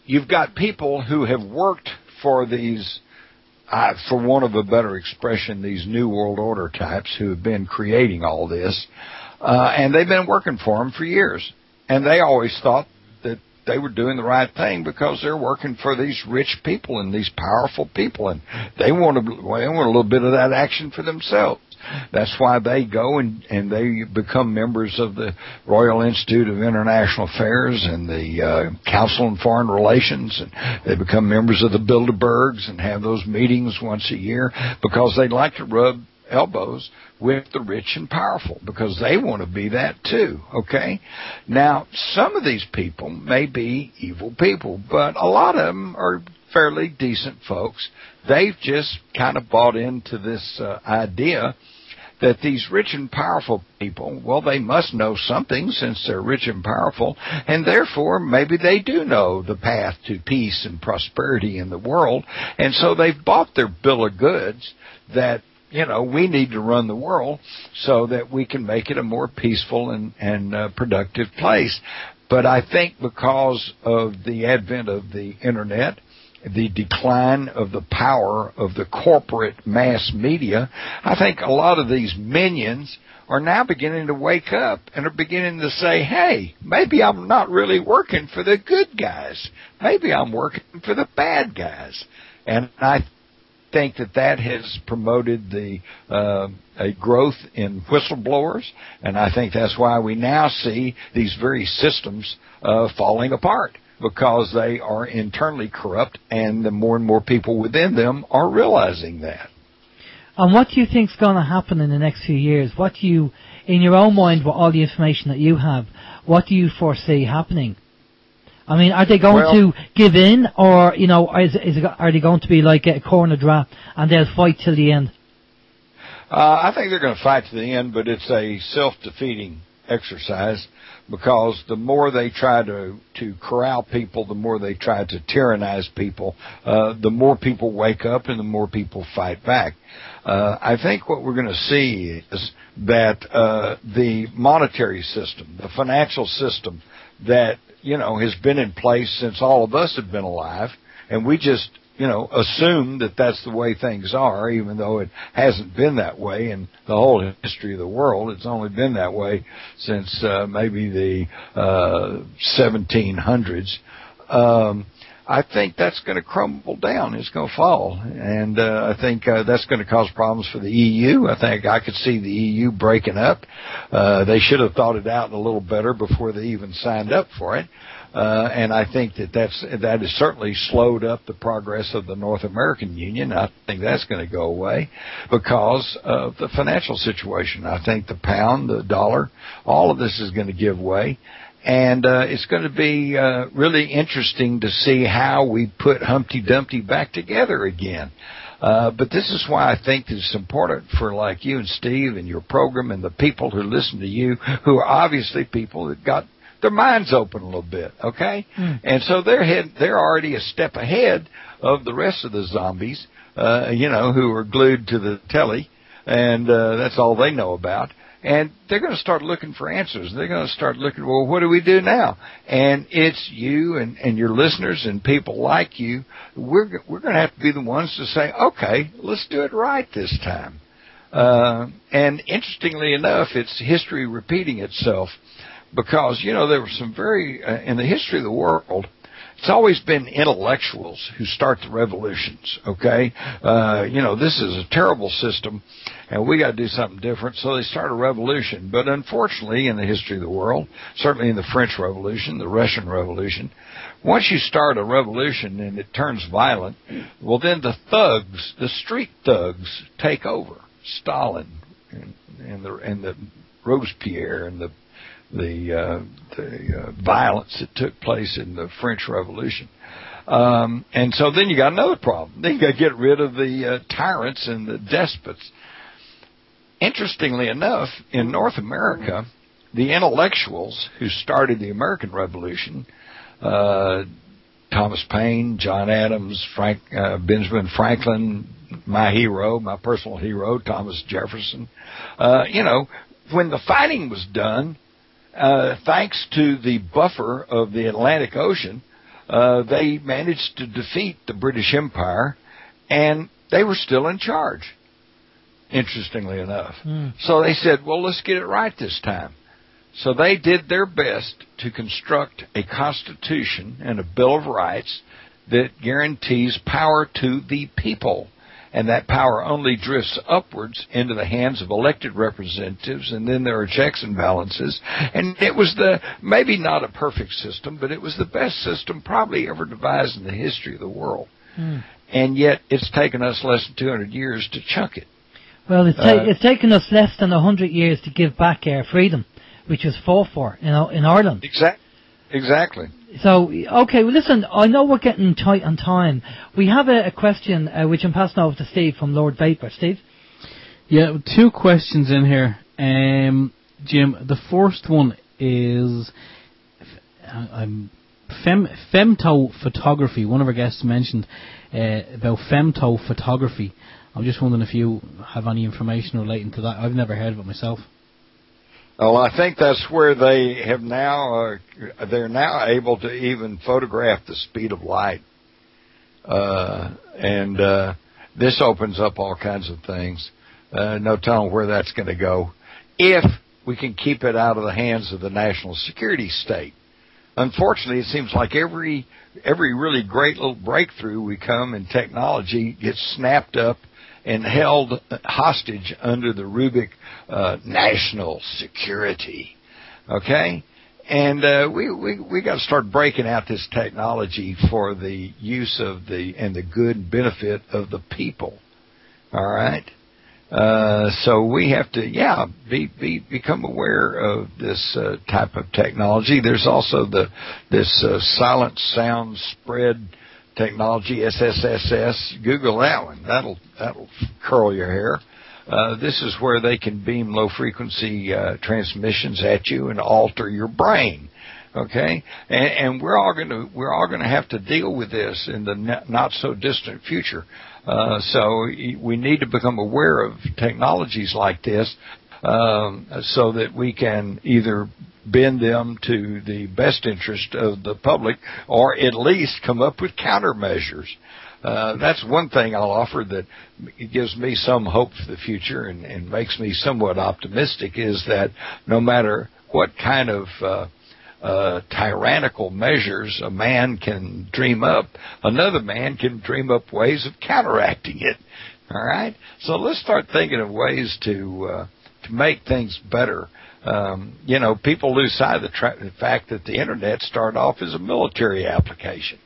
you've got people who have worked for these, for want of a better expression, these New World Order types who have been creating all this. And they've been working for them for years. And they always thought that they were doing the right thing because they're working for these rich people and these powerful people. And they want a little bit of that action for themselves. That's why they go and they become members of the Royal Institute of International Affairs and the Council on Foreign Relations. And they become members of the Bilderbergs and have those meetings once a year because they like to rub elbows with the rich and powerful because they want to be that too, okay? Now, some of these people may be evil people, but a lot of them are fairly decent folks. They've just kind of bought into this idea that these rich and powerful people, well, they must know something since they're rich and powerful, and therefore maybe they do know the path to peace and prosperity in the world, and so they've bought their bill of goods that, you know, we need to run the world so that we can make it a more peaceful and productive place. But I think because of the advent of the Internet, the decline of the power of the corporate mass media, I think a lot of these minions are now beginning to wake up and are beginning to say, hey, maybe I'm not really working for the good guys. Maybe I'm working for the bad guys. And I think that has promoted the a growth in whistleblowers, and I think that's why we now see these very systems falling apart, because they are internally corrupt, and the more and more people within them are realizing that. And what do you think is going to happen in the next few years? What do you, in your own mind, with all the information that you have, what do you foresee happening? I mean, are they going to give in, or, you know, are they going to be like a corner draft and they'll fight till the end? I think they're going to fight to the end, but it's a self-defeating exercise, because the more they try to corral people, the more they try to tyrannize people, the more people wake up and the more people fight back. I think what we're going to see is that the monetary system, the financial system that, you know, has been in place since all of us have been alive, and we just, you know, assume that that's the way things are, even though it hasn't been that way in the whole history of the world. It's only been that way since maybe the 1700s. I think that's going to crumble down. It's going to fall. And I think that's going to cause problems for the EU. I think I could see the EU breaking up. They should have thought it out a little better before they even signed up for it. And I think that has certainly slowed up the progress of the North American Union. I think that's going to go away because of the financial situation. I think the pound, the dollar, all of this is going to give way. And it's going to be really interesting to see how we put Humpty Dumpty back together again. But this is why I think it's important for like you and Steve and your program and the people who listen to you, who are obviously people that got their minds open a little bit, okay? And so they're already a step ahead of the rest of the zombies, you know, who are glued to the telly, and that's all they know about. And they're going to start looking for answers. They're going to start looking, well, what do we do now? And it's you and your listeners and people like you. We're going to have to be the ones to say, okay, let's do it right this time. And interestingly enough, it's history repeating itself, because, you know, there were some very, in the history of the world, it's always been intellectuals who start the revolutions, okay? You know, this is a terrible system, and we got to do something different, so they start a revolution. But unfortunately, in the history of the world, certainly in the French Revolution, the Russian Revolution, once you start a revolution and it turns violent, well, then the thugs, the street thugs, take over. Stalin and the Robespierre and the violence that took place in the French Revolution. And so then you got another problem. Then you got to get rid of the tyrants and the despots. Interestingly enough, in North America, the intellectuals who started the American Revolution, Thomas Paine, John Adams, Benjamin Franklin, my hero, my personal hero, Thomas Jefferson, when the fighting was done, thanks to the buffer of the Atlantic Ocean, they managed to defeat the British Empire, and they were still in charge, interestingly enough. So they said, well, let's get it right this time. So they did their best to construct a constitution and a Bill of Rights that guarantees power to the people. And that power only drifts upwards into the hands of elected representatives, and then there are checks and balances. And it was maybe not a perfect system, but it was the best system probably ever devised in the history of the world. And yet it's taken us less than 200 years to chunk it. Well, it's taken us less than 100 years to give back our freedom, which was fought for, in Ireland. Exactly. So, okay, well, listen, I know we're getting tight on time. We have a question which I'm passing over to Steve from Lord Vapor. Steve? Yeah, 2 questions in here. Jim, the first one is femto photography. One of our guests mentioned about femto photography. I'm just wondering if you have any information relating to that. I've never heard of it myself. Well, I think that's where they have now, they're now able to even photograph the speed of light. And this opens up all kinds of things. No telling where that's going to go, if we can keep it out of the hands of the national security state. Unfortunately, it seems like every really great little breakthrough we come in technology gets snapped up and held hostage under the rubric national security. Okay? And we got to start breaking out this technology for the use of and the good benefit of the people. All right? So we have to, become aware of this type of technology. There's also this silent sound spread technology, SSSS. Google that one. That'll curl your hair. This is where they can beam low frequency transmissions at you and alter your brain. Okay, and we're all gonna have to deal with this in the not so distant future. So we need to become aware of technologies like this, so that we can either bend them to the best interest of the public, or at least come up with countermeasures. That's one thing I'll offer that gives me some hope for the future and makes me somewhat optimistic, is that no matter what kind of tyrannical measures a man can dream up, another man can dream up ways of counteracting it. All right? So let's start thinking of ways to make things better. People lose sight of the fact that the Internet started off as a military application.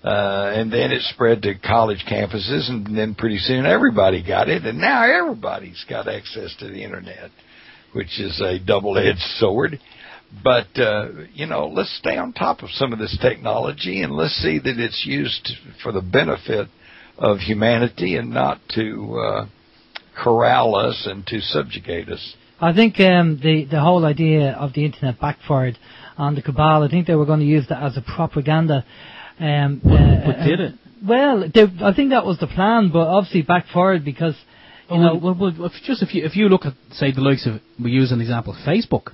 And then it spread to college campuses, and then pretty soon everybody got it, and now everybody's got access to the Internet, which is a double-edged sword. But, let's stay on top of some of this technology, and let's see that it's used for the benefit of humanity and not to corral us and to subjugate us. I think the whole idea of the Internet backfired on the Cabal. I think they were going to use that as a propaganda. But did it? Well, I think that was the plan, but obviously backfired because, if you look at, say, the likes of, we use an example, Facebook.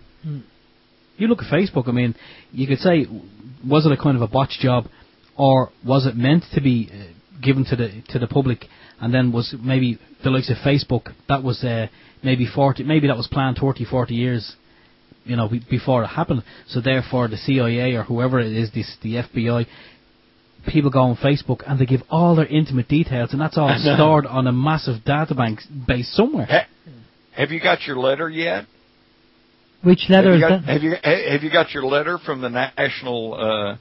You look at Facebook, I mean, you could say, was it a kind of a botch job, or was it meant to be given to the public, and then was maybe the likes of Facebook, that was maybe that was planned 30, 40 years, before it happened. So therefore the CIA or whoever it is, the FBI, people go on Facebook and they give all their intimate details, and that's all stored on a massive database somewhere. Have you got your letter yet? Which letter is that? Have you got your letter from the National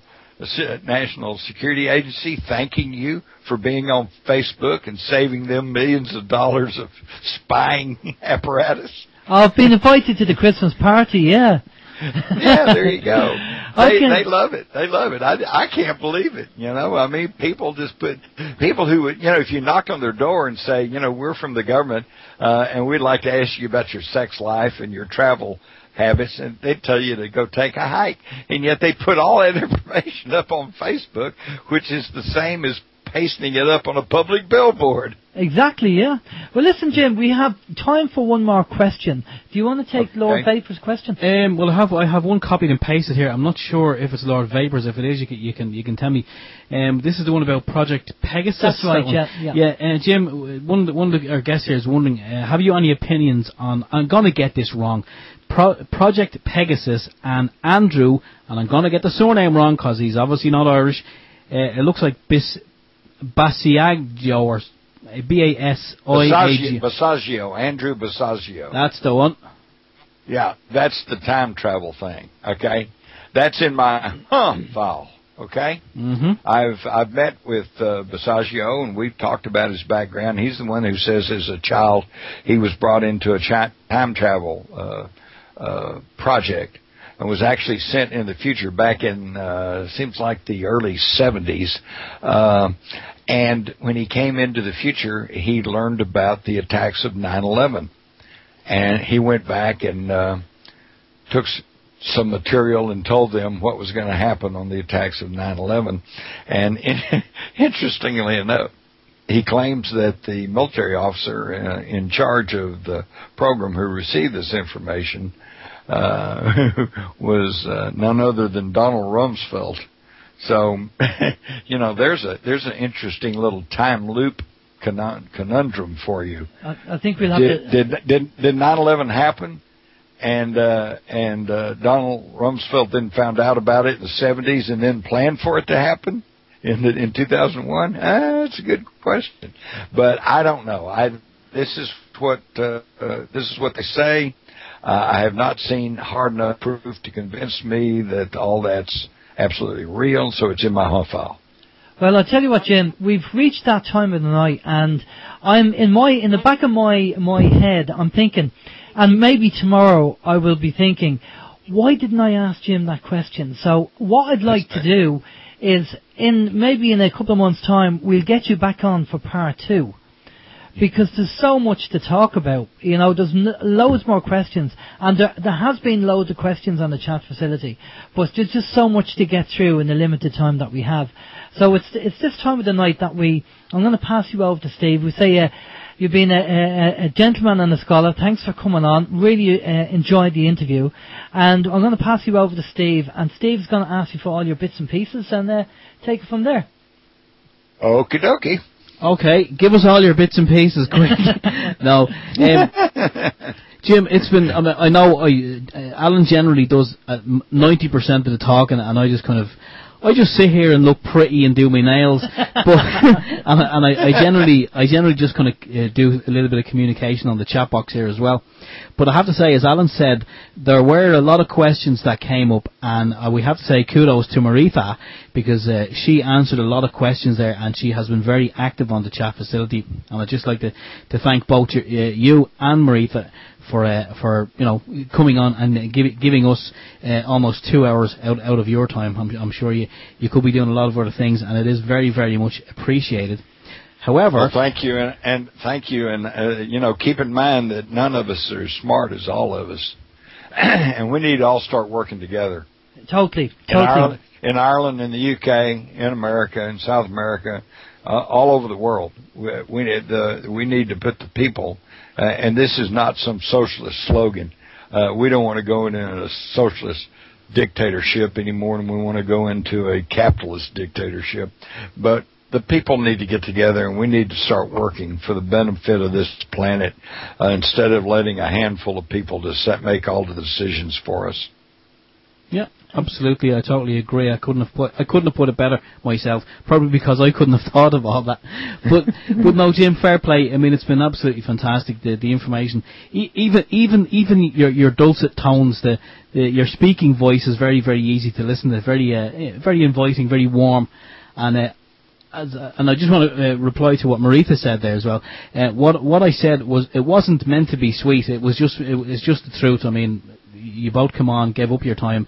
Security Agency thanking you for being on Facebook and saving them millions of dollars of spying apparatus? I've been invited to the Christmas party, yeah. Yeah, there you go. They love it. They love it. I can't believe it. You know, I mean, people who would, you know, if you knock on their door and say, you know, we're from the government, and we'd like to ask you about your sex life and your travel habits, and they'd tell you to go take a hike, and yet they put all that information up on Facebook, which is the same as pasting it up on a public billboard. Exactly, yeah. Well, listen, Jim, we have time for one more question. Do you want to take Lord Vapor's question? Well, I have one copied and pasted here. I'm not sure if it's Lord Vapor's. If it is, you can tell me. This is the one about Project Pegasus. That's right, yeah. Jim, one of our guests here is wondering, have you any opinions on? I'm going to get this wrong. Project Pegasus and Andrew, and I'm going to get the surname wrong because he's obviously not Irish. It looks like Basiaggio or Basaggio. Basaggio, Andrew Basaggio. That's the one. Yeah, that's the time travel thing. Okay, that's in my file. Okay, I've met with Basaggio, and we've talked about his background. He's the one who says, as a child, he was brought into a time travel project, and was actually sent in the future back in, seems like the early 70s. And when he came into the future, he learned about the attacks of 9/11. And he went back and took some material and told them what was going to happen on the attacks of 9/11. And interestingly enough, he claims that the military officer in charge of the program who received this information was none other than Donald Rumsfeld. So, you know, there's an interesting little time loop conundrum for you. I think we'll have to. Did 9/11 happen? And Donald Rumsfeld then found out about it in the 70s and then planned for it to happen in 2001? That's a good question, but I don't know. This is what they say. I have not seen hard enough proof to convince me that all that's absolutely real, so it's in my hot file. Well, I'll tell you what, Jim, we've reached that time of the night, and I'm in the back of my head, I'm thinking, and maybe tomorrow I will be thinking, why didn't I ask Jim that question? So what I'd like to do is, maybe in a couple of months' time, we'll get you back on for part 2. Because there's so much to talk about. You know, there's loads more questions. And there has been loads of questions on the chat facility. But there's just so much to get through in the limited time that we have. So it's this time of the night that I'm going to pass you over to Steve. We say you've been a gentleman and a scholar. Thanks for coming on. Really enjoyed the interview. And I'm going to pass you over to Steve. And Steve's going to ask you for all your bits and pieces and take it from there. Okie dokie. Okay, give us all your bits and pieces, quick. No, Jim, it's been. I know Alan generally does 90% of the talking, and I just sit here and look pretty and do my nails. But and I generally just kind of do a little bit of communication on the chat box here as well. But I have to say, as Alan said, there were a lot of questions that came up, and we have to say kudos to Maritha, because she answered a lot of questions there, and she has been very active on the chat facility. And I'd just like to thank both you and Maritha for coming on and giving us almost 2 hours out of your time. I'm sure you could be doing a lot of other things, and it is very, very much appreciated. However, well, thank you, and thank you, and keep in mind that none of us are as smart as all of us, and we need to all start working together. Totally. In Ireland, in the UK, in America, in South America, all over the world, we need to put the people. And this is not some socialist slogan. We don't want to go into a socialist dictatorship any more than we want to go into a capitalist dictatorship. But the people need to get together, and we need to start working for the benefit of this planet instead of letting a handful of people make all the decisions for us. Yeah, absolutely. I totally agree. I couldn't have put it better myself. Probably because I couldn't have thought of all that. But no, Jim, fair play. I mean, it's been absolutely fantastic. The information, even your dulcet tones, your speaking voice is very, very easy to listen to. Very inviting, very warm, and I just want to reply to what Maritha said there as well. What I said was, it wasn't meant to be sweet. It's just the truth. I mean, you both come on, gave up your time,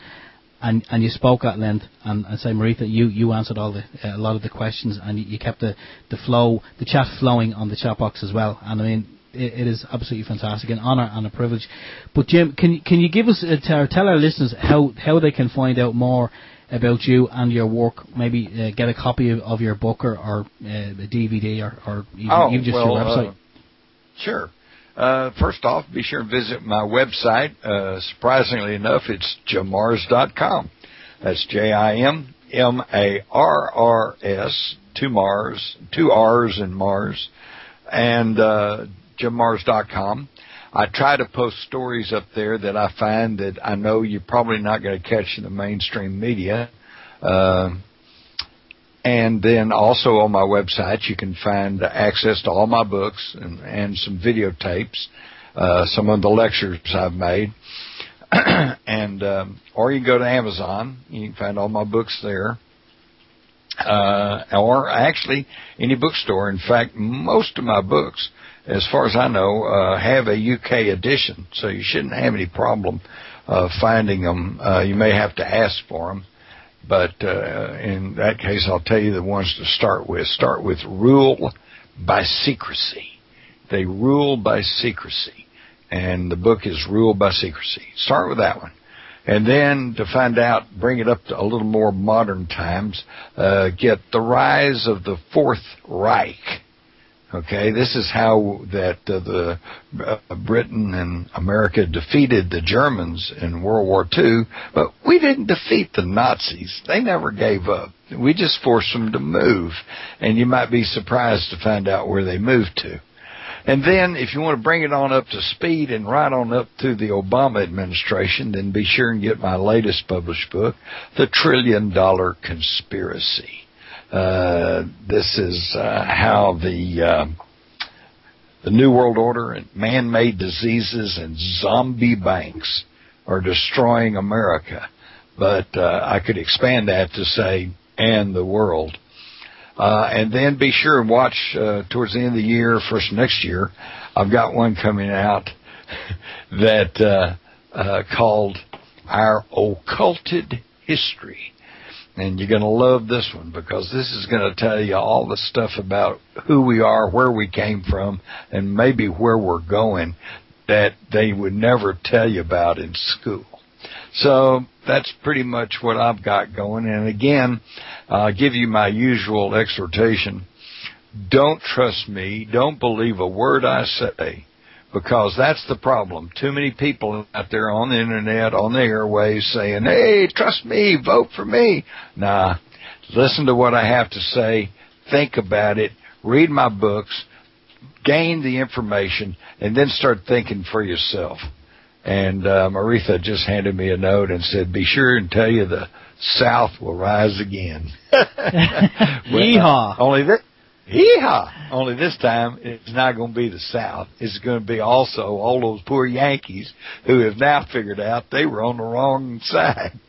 and you spoke at length, and say, Maritha, you answered a lot of the questions, and you kept the chat flowing on the chat box as well. And I mean, it is absolutely fantastic, an honour and a privilege. But Jim, can you give us tell our listeners how they can find out more about you and your work? Maybe get a copy of your book or a DVD or even just your website. Sure. First off, be sure to visit my website. Surprisingly enough, it's jimmarrs.com. That's JIMMARRS, two R's in Mars, and jimmarrs.com. I try to post stories up there that I find that I know you're probably not going to catch in the mainstream media. And then also on my website, you can find access to all my books and some videotapes, some of the lectures I've made. And or you can go to Amazon. You can find all my books there. Or actually any bookstore. In fact, most of my books, as far as I know, have a UK edition, so you shouldn't have any problem finding them. You may have to ask for them, but in that case, I'll tell you the ones to start with. Start with Rule by Secrecy. They rule by secrecy, and the book is Rule by Secrecy. Start with that one. And then to find out, bring it up to a little more modern times, get The Rise of the Fourth Reich. Okay, this is how that Britain and America defeated the Germans in World War II, but we didn't defeat the Nazis. They never gave up. We just forced them to move, and you might be surprised to find out where they moved to. And then if you want to bring it on up to speed and right on up through the Obama administration, then be sure and get my latest published book, The $1 Trillion Conspiracy. This is how the New World Order and man-made diseases and zombie banks are destroying America. But I could expand that to say, and the world. And then be sure and watch towards the end of the year, first next year, I've got one coming out that called Our Occulted History. And you're going to love this one, because this is going to tell you all the stuff about who we are, where we came from, and maybe where we're going that they would never tell you about in school. So that's pretty much what I've got going. And again, I'll give you my usual exhortation. Don't trust me. Don't believe a word I say, because that's the problem. Too many people out there on the internet, on the airwaves saying, hey, trust me, vote for me. Nah, listen to what I have to say, think about it, read my books, gain the information, and then start thinking for yourself. And Maritha just handed me a note and said, be sure and tell you the South will rise again. Yeehaw. Only this time, it's not going to be the South. It's going to be also all those poor Yankees who have now figured out they were on the wrong side.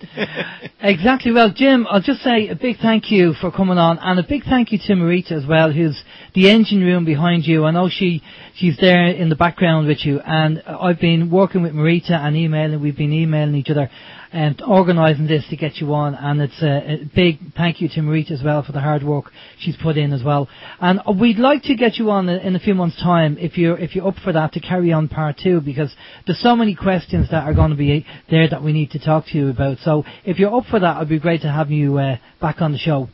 Exactly. Well, Jim, I'll just say a big thank you for coming on, and a big thank you to Maritha as well, who's the engine room behind you. I know she's there in the background with you, and I've been working with Maritha and we've been emailing each other and organising this to get you on, and it's a big thank you to Maritha as well for the hard work she's put in as well. And we'd like to get you on in a few months' time, if you're up for that, to carry on part 2, because there's so many questions that are going to be there that we need to talk to you about. So if you're up for that, it'd be great to have you back on the show.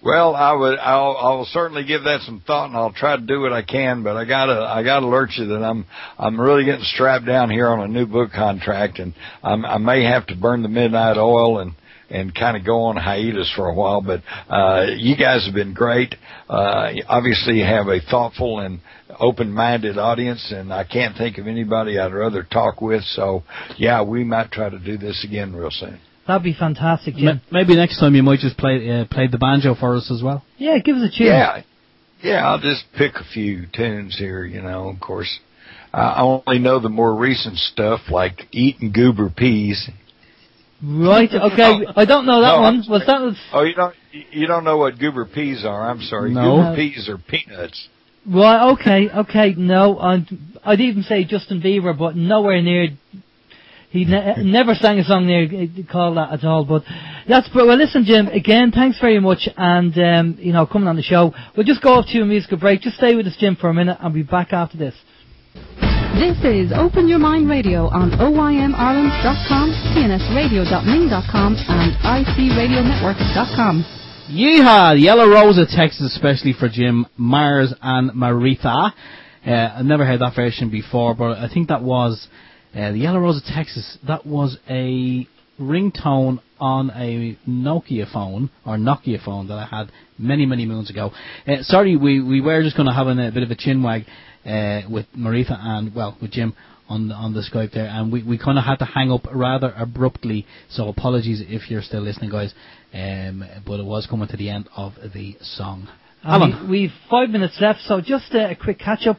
Well, I will certainly give that some thought, and I'll try to do what I can. But I gotta alert you that I'm really getting strapped down here on a new book contract, and I may have to burn the midnight oil and kind of go on hiatus for a while. But you guys have been great. Obviously, you have a thoughtful and open-minded audience, and I can't think of anybody I'd rather talk with. So, yeah, we might try to do this again real soon. That'd be fantastic, Jim. Maybe next time you might just play the banjo for us as well. Yeah, give us a tune. Yeah, I'll just pick a few tunes here, of course. I only know the more recent stuff, like Eating Goober Peas. Right, okay. I don't know that one. Oh, you don't know what goober peas are? I'm sorry. No. Goober peas are peanuts. Right, okay. No, I'd even say Justin Bieber, but nowhere near He never sang a song there called that at all. But that's well. Listen, Jim. Again, thanks very much, and coming on the show. We'll just go off to a musical break. Just stay with us, Jim, for a minute, and we'll be back after this. This is Open Your Mind Radio on OYMIreland.com, TNSradio.ning.com, and ICRadioNetwork.com. Yeehaw! The Yellow Rose of Texas, especially for Jim, Mars, and Maritha. I've never heard that version before, but I think that was the Yellow Rose of Texas. That was a ringtone on a Nokia phone that I had many, many moons ago. Sorry, we were just going to have a bit of a chinwag with Maritha and, with Jim on the Skype there, and we kind of had to hang up rather abruptly, so apologies if you're still listening, guys, but it was coming to the end of the song. Alan. We've 5 minutes left, so just a quick catch-up.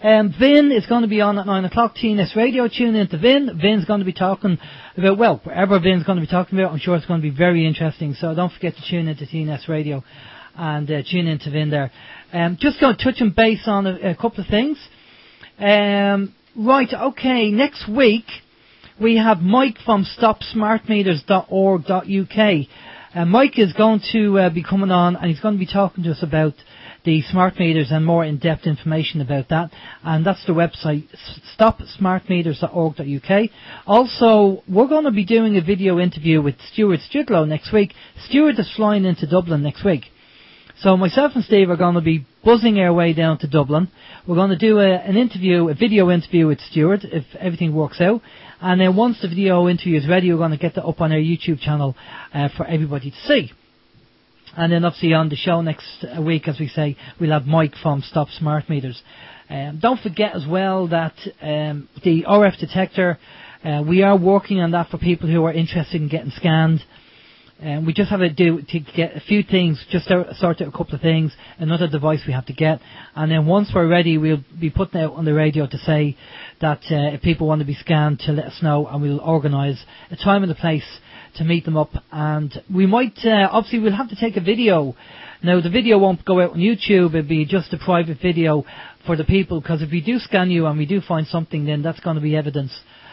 Vin is going to be on at 9 o'clock, TNS Radio. Tune in to Vin. Vin's going to be talking about, wherever Vin's going to be talking about, I'm sure it's going to be very interesting, so don't forget to tune in to TNS Radio and tune in to Vin there. Just going to touch and base on a couple of things. Right, okay, next week we have Mike from stopsmartmeters.org.uk. Mike is going to be coming on, and he's going to be talking to us about the smart meters and more in-depth information about that, and that's the website stopsmartmeters.org.uk. Also, we're going to be doing a video interview with Stuart Studlow next week. Stuart is flying into Dublin next week. So myself and Steve are going to be buzzing our way down to Dublin. We're going to do a video interview with Stuart, if everything works out. And then once the video interview is ready, we're going to get that up on our YouTube channel for everybody to see. And then obviously on the show next week, as we say, we'll have Mike from Stop Smart Meters. Don't forget as well that the RF detector, we are working on that for people who are interested in getting scanned. We just have to get a few things, just sort out a couple of things, another device we have to get, and then once we're ready, we'll be putting out on the radio to say that if people want to be scanned, to let us know, and we'll organise a time and a place to meet them up. And we might, obviously we'll have to take a video. Now the video won't go out on YouTube, it'll be just a private video for the people, because if we do scan you and we do find something, then that's going to be evidence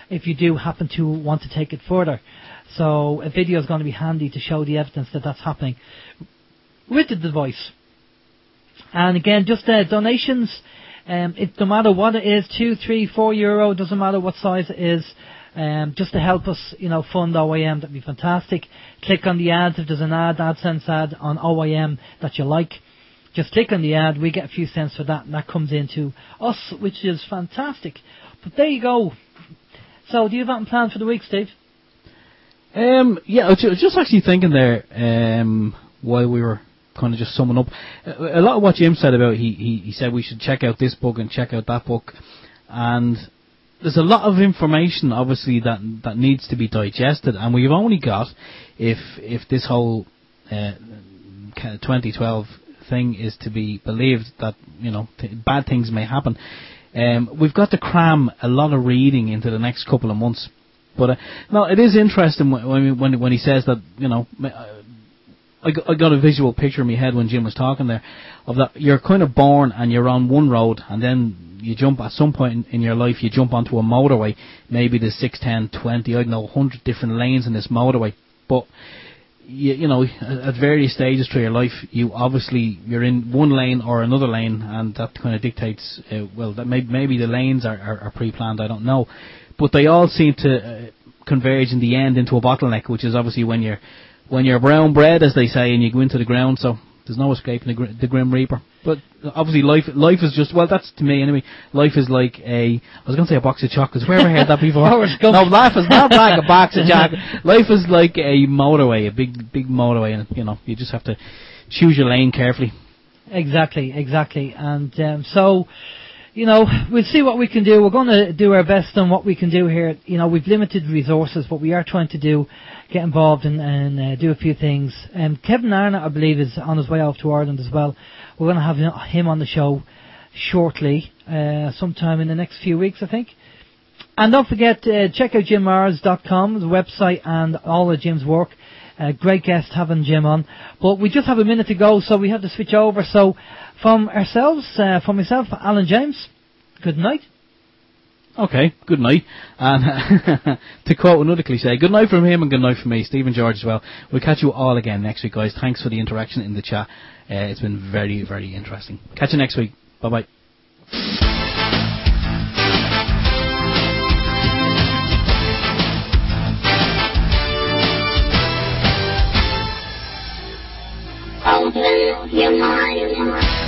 if you do happen to want to take it further. So a video is going to be handy to show the evidence that that's happening with the device. And again, just donations, no matter what it is, 2, 3, 4 euro, doesn't matter what size it is, just to help us, fund OYM, that'd be fantastic. Click on the ads if there's an AdSense ad on OYM that you like. Just click on the ad, we get a few cents for that, and that comes into us, which is fantastic. But there you go. So, do you have anything planned for the week, Steve? Yeah, I was just actually thinking there, while we were kind of just summing up, a lot of what Jim said about, he said we should check out this book and check out that book, and there's a lot of information, obviously, that needs to be digested, and we've only got, if this whole 2012 thing is to be believed, that, bad things may happen, we've got to cram a lot of reading into the next couple of months. But no, it is interesting when he says that, I got a visual picture in my head when Jim was talking there, of that you're kind of born and you're on one road, and then you jump at some point in your life, you jump onto a motorway, maybe there's 6, 10, 20, I don't know, 100 different lanes in this motorway. But at various stages through your life, you're in one lane or another lane, and that kind of dictates, that maybe the lanes are pre-planned, I don't know. But they all seem to converge in the end into a bottleneck, which is obviously when you're brown bread, as they say, and you go into the ground. So there's no escaping the Grim Reaper. But obviously life is just, that's to me anyway, life is like I was going to say a box of chocolates. Where have I heard that before? No, life is not like a box of chocolates. Life is like a motorway, a big motorway, and you just have to choose your lane carefully. Exactly. And so, we'll see what we can do. We're going to do our best on what we can do here. We've limited resources, but we are trying to get involved and do a few things. Kevin Arnott, I believe, is on his way off to Ireland as well. We're going to have him on the show shortly, sometime in the next few weeks, I think. And don't forget, check out jimmars.com, the website, and all of Jim's work. Great guest having Jim on. But we just have a minute to go, so we have to switch over. So from ourselves, from myself, Alan James, good night. Okay, good night. And to quote another cliche, good night from him and good night from me, Stephen George as well. We'll catch you all again next week, guys. Thanks for the interaction in the chat. It's been very, very interesting. Catch you next week. Bye-bye. Open your mind.